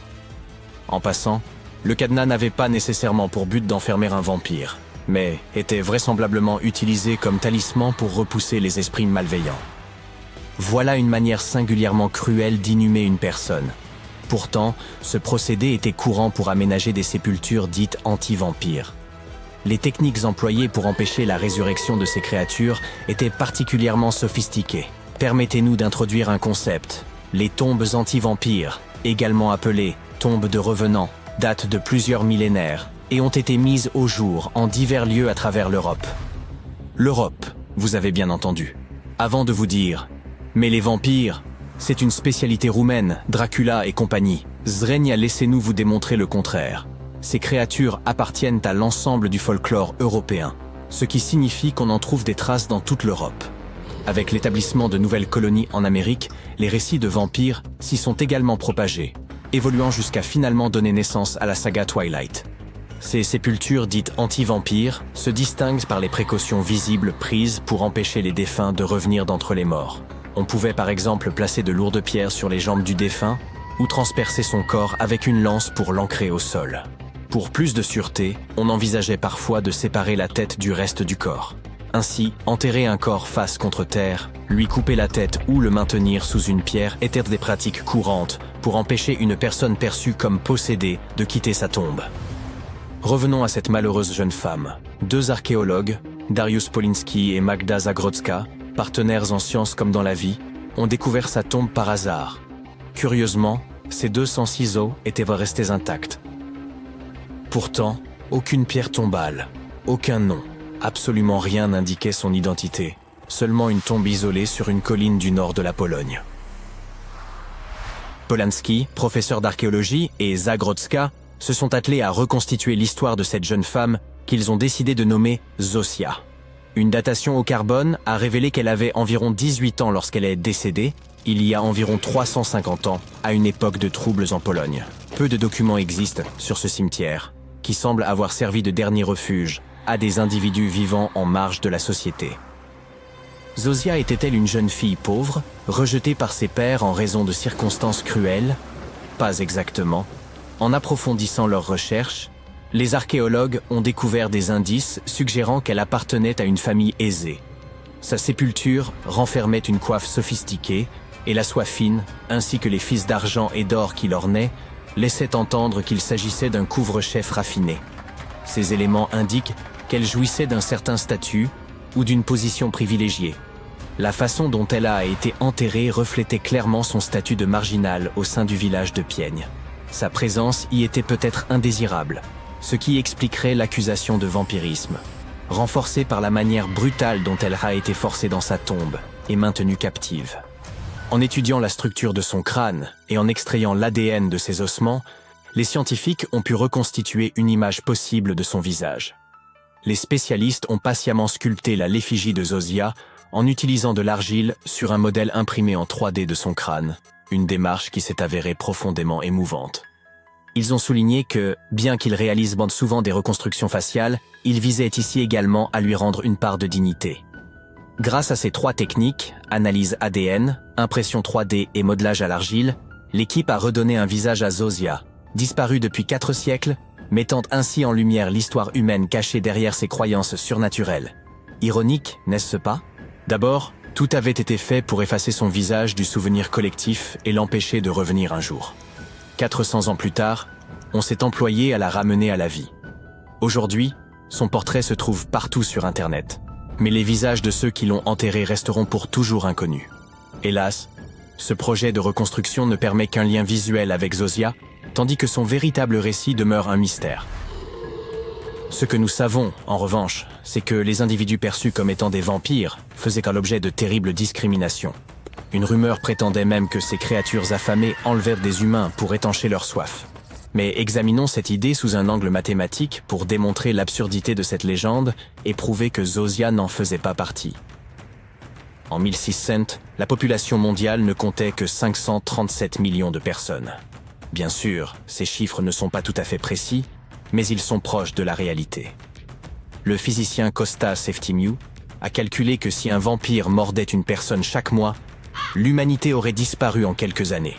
En passant, le cadenas n'avait pas nécessairement pour but d'enfermer un vampire, mais était vraisemblablement utilisé comme talisman pour repousser les esprits malveillants. Voilà une manière singulièrement cruelle d'inhumer une personne. Pourtant, ce procédé était courant pour aménager des sépultures dites anti-vampires. Les techniques employées pour empêcher la résurrection de ces créatures étaient particulièrement sophistiquées. Permettez-nous d'introduire un concept. Les tombes anti-vampires, également appelées tombes de revenants, datent de plusieurs millénaires et ont été mises au jour en divers lieux à travers l'Europe. L'Europe, vous avez bien entendu. Avant de vous dire « Mais les vampires, c'est une spécialité roumaine, Dracula et compagnie », Zrenia, laissez-nous vous démontrer le contraire. Ces créatures appartiennent à l'ensemble du folklore européen, ce qui signifie qu'on en trouve des traces dans toute l'Europe. Avec l'établissement de nouvelles colonies en Amérique, les récits de vampires s'y sont également propagés, évoluant jusqu'à finalement donner naissance à la saga Twilight. Ces sépultures dites anti-vampires se distinguent par les précautions visibles prises pour empêcher les défunts de revenir d'entre les morts. On pouvait par exemple placer de lourdes pierres sur les jambes du défunt ou transpercer son corps avec une lance pour l'ancrer au sol. Pour plus de sûreté, on envisageait parfois de séparer la tête du reste du corps. Ainsi, enterrer un corps face contre terre, lui couper la tête ou le maintenir sous une pierre étaient des pratiques courantes pour empêcher une personne perçue comme possédée de quitter sa tombe. Revenons à cette malheureuse jeune femme. Deux archéologues, Dariusz Poliński et Magda Zagrodzka, partenaires en sciences comme dans la vie, ont découvert sa tombe par hasard. Curieusement, ces 200 ciseaux étaient restés intacts. Pourtant, aucune pierre tombale, aucun nom, absolument rien n'indiquait son identité. seulement une tombe isolée sur une colline du nord de la Pologne. Polanski, professeur d'archéologie, et Zagrodzka se sont attelés à reconstituer l'histoire de cette jeune femme qu'ils ont décidé de nommer Zosia. Une datation au carbone a révélé qu'elle avait environ 18 ans lorsqu'elle est décédée, il y a environ 350 ans, à une époque de troubles en Pologne. Peu de documents existent sur ce cimetière, qui semble avoir servi de dernier refuge à des individus vivant en marge de la société. Zosia était-elle une jeune fille pauvre, rejetée par ses pairs en raison de circonstances cruelles? Pas exactement. En approfondissant leurs recherches, les archéologues ont découvert des indices suggérant qu'elle appartenait à une famille aisée. Sa sépulture renfermait une coiffe sophistiquée et la soie fine, ainsi que les fils d'argent et d'or qui l'ornaient, laissaient entendre qu'il s'agissait d'un couvre-chef raffiné. Ces éléments indiquent qu'elle jouissait d'un certain statut ou d'une position privilégiée. La façon dont elle a été enterrée reflétait clairement son statut de marginal au sein du village de Piègne. Sa présence y était peut-être indésirable, ce qui expliquerait l'accusation de vampirisme, renforcée par la manière brutale dont elle a été forcée dans sa tombe et maintenue captive. En étudiant la structure de son crâne et en extrayant l'ADN de ses ossements, les scientifiques ont pu reconstituer une image possible de son visage. Les spécialistes ont patiemment sculpté l'effigie de Zosia en utilisant de l'argile sur un modèle imprimé en 3D de son crâne, une démarche qui s'est avérée profondément émouvante. Ils ont souligné que, bien qu'ils réalisent souvent des reconstructions faciales, ils visaient ici également à lui rendre une part de dignité. Grâce à ces 3 techniques, analyse ADN, impression 3D et modelage à l'argile, l'équipe a redonné un visage à Zosia, disparue depuis 4 siècles, mettant ainsi en lumière l'histoire humaine cachée derrière ses croyances surnaturelles. Ironique, n'est-ce pas? D'abord, tout avait été fait pour effacer son visage du souvenir collectif et l'empêcher de revenir un jour. 400 ans plus tard, on s'est employé à la ramener à la vie. Aujourd'hui, son portrait se trouve partout sur Internet. Mais les visages de ceux qui l'ont enterré resteront pour toujours inconnus. Hélas, ce projet de reconstruction ne permet qu'un lien visuel avec Zosia, tandis que son véritable récit demeure un mystère. Ce que nous savons, en revanche, c'est que les individus perçus comme étant des vampires faisaient l'objet de terribles discriminations. Une rumeur prétendait même que ces créatures affamées enlevèrent des humains pour étancher leur soif. Mais examinons cette idée sous un angle mathématique pour démontrer l'absurdité de cette légende et prouver que Zosia n'en faisait pas partie. En 1600, la population mondiale ne comptait que 537 millions de personnes. Bien sûr, ces chiffres ne sont pas tout à fait précis, mais ils sont proches de la réalité. Le physicien Kostas Eftimiou a calculé que si un vampire mordait une personne chaque mois, l'humanité aurait disparu en quelques années.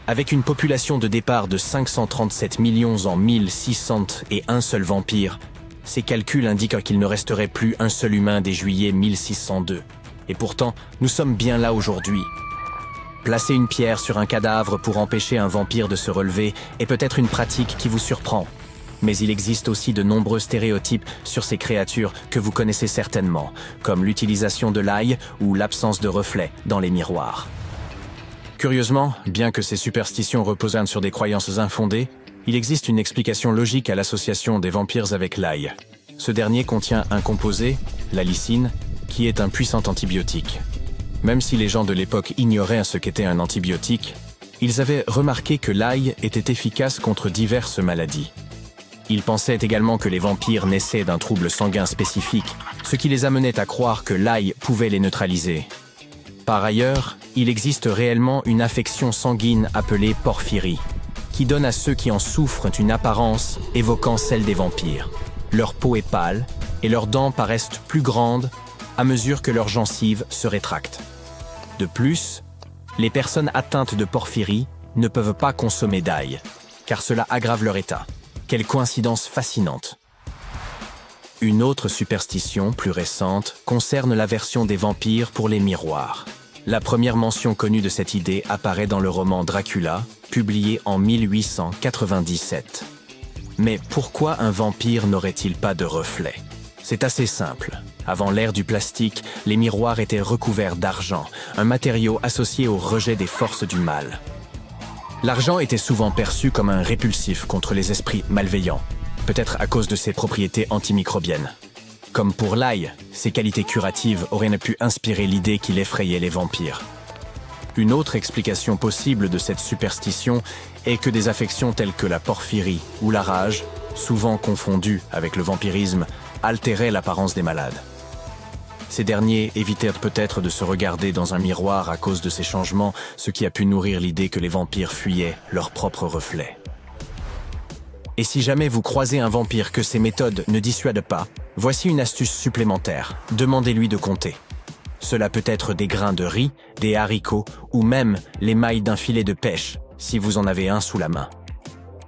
Avec une population de départ de 537 millions en 1600 et un seul vampire, ces calculs indiquent qu'il ne resterait plus un seul humain dès juillet 1602. Et pourtant, nous sommes bien là aujourd'hui. Placer une pierre sur un cadavre pour empêcher un vampire de se relever est peut-être une pratique qui vous surprend. Mais il existe aussi de nombreux stéréotypes sur ces créatures que vous connaissez certainement, comme l'utilisation de l'ail ou l'absence de reflets dans les miroirs. Curieusement, bien que ces superstitions reposent sur des croyances infondées, il existe une explication logique à l'association des vampires avec l'ail. Ce dernier contient un composé, la lysine, qui est un puissant antibiotique. Même si les gens de l'époque ignoraient ce qu'était un antibiotique, ils avaient remarqué que l'ail était efficace contre diverses maladies. Ils pensaient également que les vampires naissaient d'un trouble sanguin spécifique, ce qui les amenait à croire que l'ail pouvait les neutraliser. Par ailleurs, il existe réellement une affection sanguine appelée porphyrie, qui donne à ceux qui en souffrent une apparence évoquant celle des vampires. Leur peau est pâle et leurs dents paraissent plus grandes à mesure que leurs gencives se rétractent. De plus, les personnes atteintes de porphyrie ne peuvent pas consommer d'ail, car cela aggrave leur état. Quelle coïncidence fascinante! Une autre superstition, plus récente, concerne l'aversion des vampires pour les miroirs. La première mention connue de cette idée apparaît dans le roman Dracula, publié en 1897. Mais pourquoi un vampire n'aurait-il pas de reflets? C'est assez simple. Avant l'ère du plastique, les miroirs étaient recouverts d'argent, un matériau associé au rejet des forces du mal. L'argent était souvent perçu comme un répulsif contre les esprits malveillants, peut-être à cause de ses propriétés antimicrobiennes. Comme pour l'ail, ses qualités curatives auraient pu inspirer l'idée qu'il effrayait les vampires. Une autre explication possible de cette superstition est que des affections telles que la porphyrie ou la rage, souvent confondues avec le vampirisme, altéraient l'apparence des malades. Ces derniers évitèrent peut-être de se regarder dans un miroir à cause de ces changements, ce qui a pu nourrir l'idée que les vampires fuyaient leur propre reflet. Et si jamais vous croisez un vampire que ces méthodes ne dissuadent pas, voici une astuce supplémentaire. Demandez-lui de compter. Cela peut être des grains de riz, des haricots ou même les mailles d'un filet de pêche, si vous en avez un sous la main.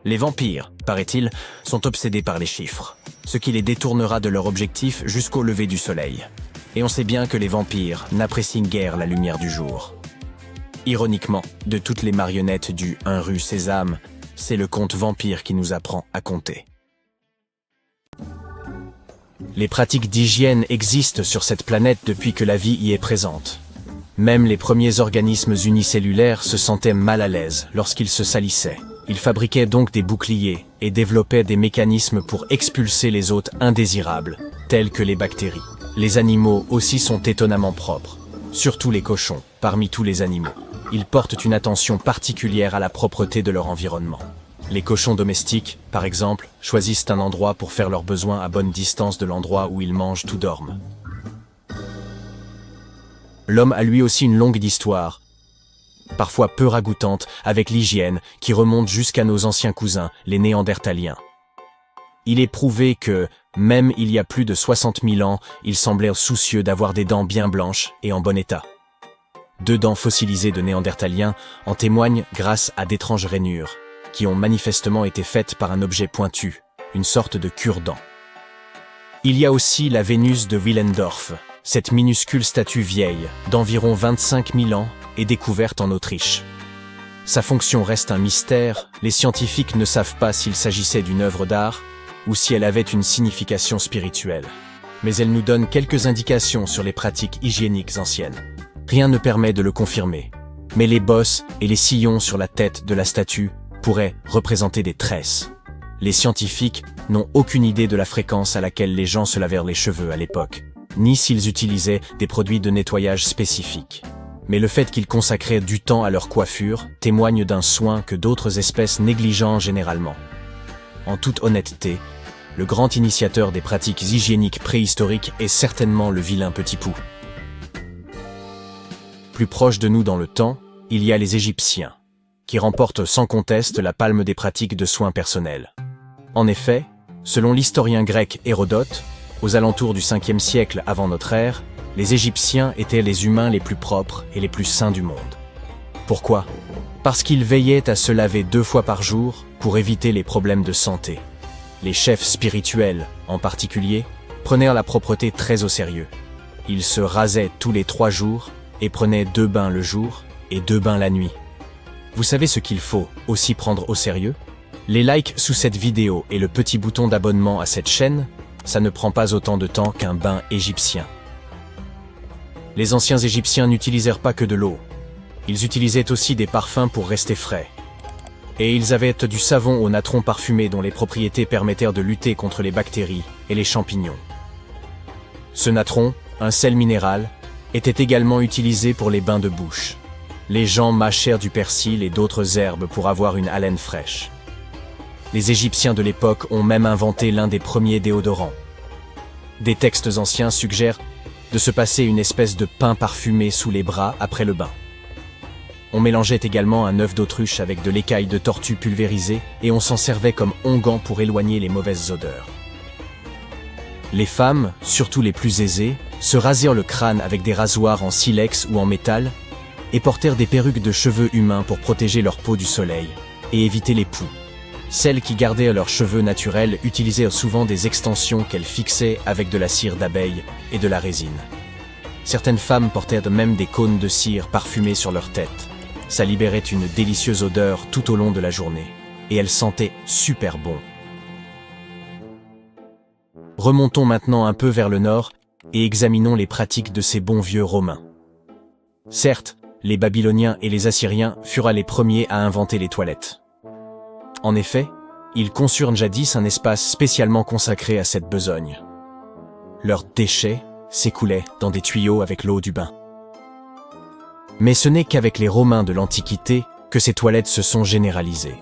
Les vampires, paraît-il, sont obsédés par les chiffres, ce qui les détournera de leur objectif jusqu'au lever du soleil. Et on sait bien que les vampires n'apprécient guère la lumière du jour. Ironiquement, de toutes les marionnettes du 1 rue Sésame, c'est le conte vampire qui nous apprend à compter. Les pratiques d'hygiène existent sur cette planète depuis que la vie y est présente. Même les premiers organismes unicellulaires se sentaient mal à l'aise lorsqu'ils se salissaient. Ils fabriquaient donc des boucliers et développaient des mécanismes pour expulser les hôtes indésirables, tels que les bactéries. Les animaux aussi sont étonnamment propres, surtout les cochons, parmi tous les animaux. Ils portent une attention particulière à la propreté de leur environnement. Les cochons domestiques, par exemple, choisissent un endroit pour faire leurs besoins à bonne distance de l'endroit où ils mangent ou dorment. L'homme a lui aussi une longue histoire, parfois peu ragoûtante, avec l'hygiène, qui remonte jusqu'à nos anciens cousins, les Néandertaliens. Il est prouvé que, même il y a plus de 60 000 ans, ils semblaient soucieux d'avoir des dents bien blanches et en bon état. 2 dents fossilisées de Néandertaliens en témoignent grâce à d'étranges rainures, qui ont manifestement été faites par un objet pointu, une sorte de cure-dent. Il y a aussi la Vénus de Willendorf. Cette minuscule statue vieille, d'environ 25 000 ans, est découverte en Autriche. Sa fonction reste un mystère, les scientifiques ne savent pas s'il s'agissait d'une œuvre d'art ou si elle avait une signification spirituelle. Mais elle nous donne quelques indications sur les pratiques hygiéniques anciennes. Rien ne permet de le confirmer, mais les bosses et les sillons sur la tête de la statue pourraient représenter des tresses. Les scientifiques n'ont aucune idée de la fréquence à laquelle les gens se lavèrent les cheveux à l'époque, ni s'ils utilisaient des produits de nettoyage spécifiques. Mais le fait qu'ils consacraient du temps à leur coiffure témoigne d'un soin que d'autres espèces négligent généralement. En toute honnêteté, le grand initiateur des pratiques hygiéniques préhistoriques est certainement le vilain petit Pou. Plus proche de nous dans le temps, il y a les Égyptiens, qui remportent sans conteste la palme des pratiques de soins personnels. En effet, selon l'historien grec Hérodote, aux alentours du 5e siècle avant notre ère, les Égyptiens étaient les humains les plus propres et les plus sains du monde. Pourquoi ? Parce qu'ils veillaient à se laver 2 fois par jour pour éviter les problèmes de santé. Les chefs spirituels, en particulier, prenaient la propreté très au sérieux. Ils se rasaient tous les 3 jours et prenaient 2 bains le jour et 2 bains la nuit. Vous savez ce qu'il faut aussi prendre au sérieux ? Les likes sous cette vidéo et le petit bouton d'abonnement à cette chaîne, ça ne prend pas autant de temps qu'un bain égyptien. Les anciens Égyptiens n'utilisèrent pas que de l'eau. Ils utilisaient aussi des parfums pour rester frais. Et ils avaient du savon au natron parfumé dont les propriétés permettèrent de lutter contre les bactéries et les champignons. Ce natron, un sel minéral, était également utilisé pour les bains de bouche. Les gens mâchèrent du persil et d'autres herbes pour avoir une haleine fraîche. Les Égyptiens de l'époque ont même inventé l'un des premiers déodorants. Des textes anciens suggèrent de se passer une espèce de pain parfumé sous les bras après le bain. On mélangeait également un œuf d'autruche avec de l'écaille de tortue pulvérisée et on s'en servait comme onguent pour éloigner les mauvaises odeurs. Les femmes, surtout les plus aisées, se rasèrent le crâne avec des rasoirs en silex ou en métal et portèrent des perruques de cheveux humains pour protéger leur peau du soleil et éviter les poux. Celles qui gardaient leurs cheveux naturels utilisaient souvent des extensions qu'elles fixaient avec de la cire d'abeille et de la résine. Certaines femmes portèrent même des cônes de cire parfumés sur leur tête. Ça libérait une délicieuse odeur tout au long de la journée, et elles sentaient super bon. Remontons maintenant un peu vers le nord et examinons les pratiques de ces bons vieux Romains. Certes, les Babyloniens et les Assyriens furent les premiers à inventer les toilettes. En effet, ils conçurent jadis un espace spécialement consacré à cette besogne. Leurs déchets, s'écoulait dans des tuyaux avec l'eau du bain. Mais ce n'est qu'avec les Romains de l'Antiquité que ces toilettes se sont généralisées.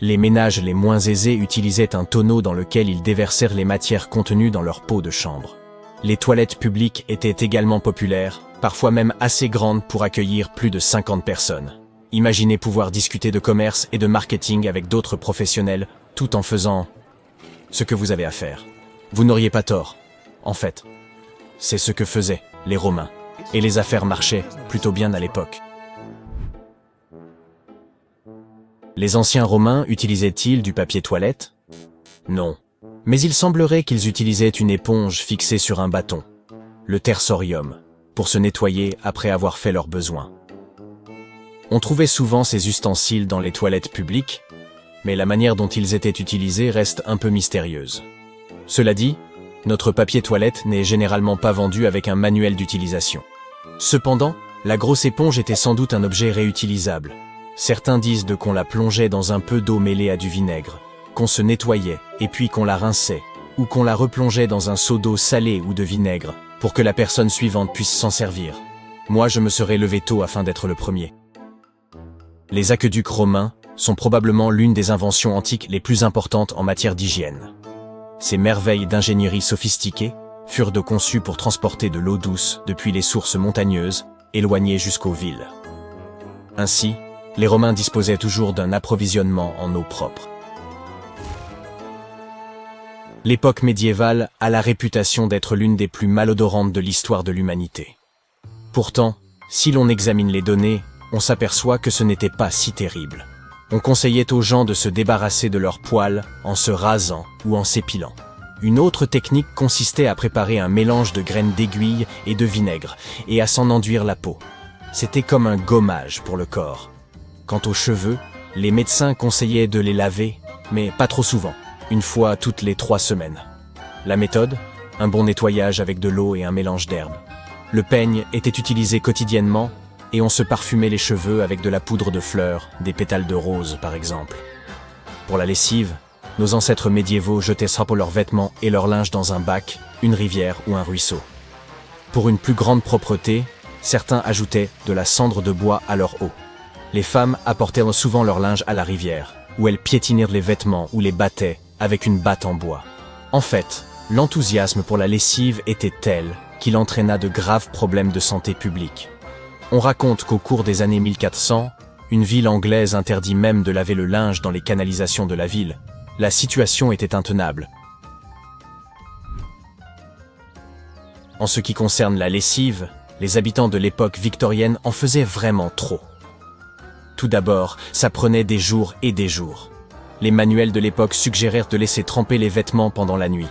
Les ménages les moins aisés utilisaient un tonneau dans lequel ils déversèrent les matières contenues dans leur pot de chambre. Les toilettes publiques étaient également populaires, parfois même assez grandes pour accueillir plus de 50 personnes. Imaginez pouvoir discuter de commerce et de marketing avec d'autres professionnels tout en faisant ce que vous avez à faire. Vous n'auriez pas tort. En fait, c'est ce que faisaient les Romains. Et les affaires marchaient plutôt bien à l'époque. Les anciens Romains utilisaient-ils du papier toilette? Non. Mais il semblerait qu'ils utilisaient une éponge fixée sur un bâton, le tersorium, pour se nettoyer après avoir fait leurs besoins. On trouvait souvent ces ustensiles dans les toilettes publiques, mais la manière dont ils étaient utilisés reste un peu mystérieuse. Cela dit, notre papier toilette n'est généralement pas vendu avec un manuel d'utilisation. Cependant, la grosse éponge était sans doute un objet réutilisable. Certains disent qu'on la plongeait dans un peu d'eau mêlée à du vinaigre, qu'on se nettoyait et puis qu'on la rinçait, ou qu'on la replongeait dans un seau d'eau salée ou de vinaigre, pour que la personne suivante puisse s'en servir. Moi, je me serais levé tôt afin d'être le premier. Les aqueducs romains sont probablement l'une des inventions antiques les plus importantes en matière d'hygiène. Ces merveilles d'ingénierie sophistiquée furent conçues pour transporter de l'eau douce depuis les sources montagneuses, éloignées jusqu'aux villes. Ainsi, les Romains disposaient toujours d'un approvisionnement en eau propre. L'époque médiévale a la réputation d'être l'une des plus malodorantes de l'histoire de l'humanité. Pourtant, si l'on examine les données, on s'aperçoit que ce n'était pas si terrible. On conseillait aux gens de se débarrasser de leurs poils en se rasant ou en s'épilant. Une autre technique consistait à préparer un mélange de graines d'aiguille et de vinaigre et à s'en enduire la peau. C'était comme un gommage pour le corps. Quant aux cheveux, les médecins conseillaient de les laver, mais pas trop souvent, une fois toutes les 3 semaines. La méthode? Un bon nettoyage avec de l'eau et un mélange d'herbes. Le peigne était utilisé quotidiennement et on se parfumait les cheveux avec de la poudre de fleurs, des pétales de rose par exemple. Pour la lessive, nos ancêtres médiévaux jetaient leurs vêtements et leur linge dans un bac, une rivière ou un ruisseau. Pour une plus grande propreté, certains ajoutaient de la cendre de bois à leur eau. Les femmes apportaient souvent leur linge à la rivière, où elles piétinèrent les vêtements ou les battaient avec une batte en bois. En fait, l'enthousiasme pour la lessive était tel qu'il entraîna de graves problèmes de santé publique. On raconte qu'au cours des années 1400, une ville anglaise interdit même de laver le linge dans les canalisations de la ville. La situation était intenable. En ce qui concerne la lessive, les habitants de l'époque victorienne en faisaient vraiment trop. Tout d'abord, ça prenait des jours et des jours. Les manuels de l'époque suggérèrent de laisser tremper les vêtements pendant la nuit.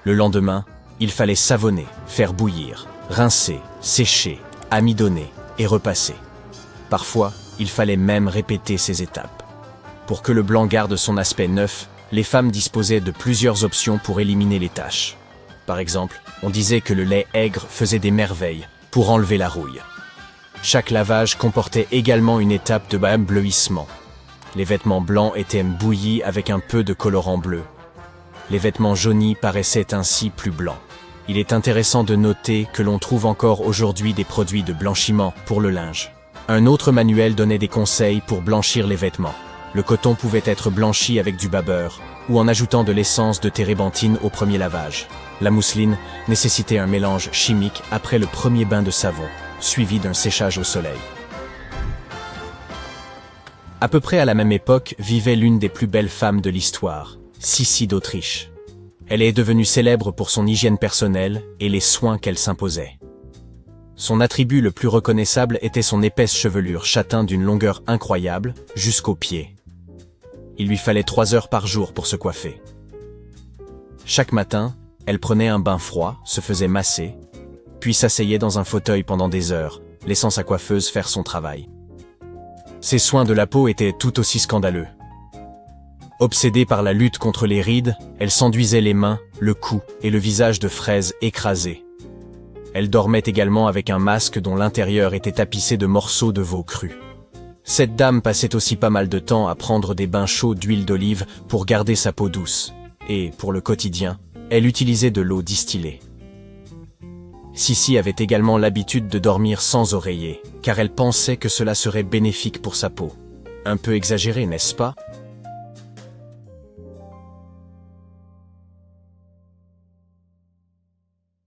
Le lendemain, il fallait savonner, faire bouillir, rincer, sécher, amidonner et repasser. Parfois, il fallait même répéter ces étapes. Pour que le blanc garde son aspect neuf, les femmes disposaient de plusieurs options pour éliminer les taches. Par exemple, on disait que le lait aigre faisait des merveilles pour enlever la rouille. Chaque lavage comportait également une étape de bleuissement. Les vêtements blancs étaient bouillis avec un peu de colorant bleu. Les vêtements jaunis paraissaient ainsi plus blancs. Il est intéressant de noter que l'on trouve encore aujourd'hui des produits de blanchiment pour le linge. Un autre manuel donnait des conseils pour blanchir les vêtements. Le coton pouvait être blanchi avec du babeur ou en ajoutant de l'essence de térébenthine au premier lavage. La mousseline nécessitait un mélange chimique après le premier bain de savon, suivi d'un séchage au soleil. À peu près à la même époque vivait l'une des plus belles femmes de l'histoire, Sissi d'Autriche. Elle est devenue célèbre pour son hygiène personnelle et les soins qu'elle s'imposait. Son attribut le plus reconnaissable était son épaisse chevelure châtain d'une longueur incroyable, jusqu'aux pieds. Il lui fallait 3 heures par jour pour se coiffer. Chaque matin, elle prenait un bain froid, se faisait masser, puis s'asseyait dans un fauteuil pendant des heures, laissant sa coiffeuse faire son travail. Ses soins de la peau étaient tout aussi scandaleux. Obsédée par la lutte contre les rides, elle s'enduisait les mains, le cou et le visage de fraises écrasées. Elle dormait également avec un masque dont l'intérieur était tapissé de morceaux de veau cru. Cette dame passait aussi pas mal de temps à prendre des bains chauds d'huile d'olive pour garder sa peau douce. Et, pour le quotidien, elle utilisait de l'eau distillée. Sissi avait également l'habitude de dormir sans oreiller, car elle pensait que cela serait bénéfique pour sa peau. Un peu exagéré, n'est-ce pas?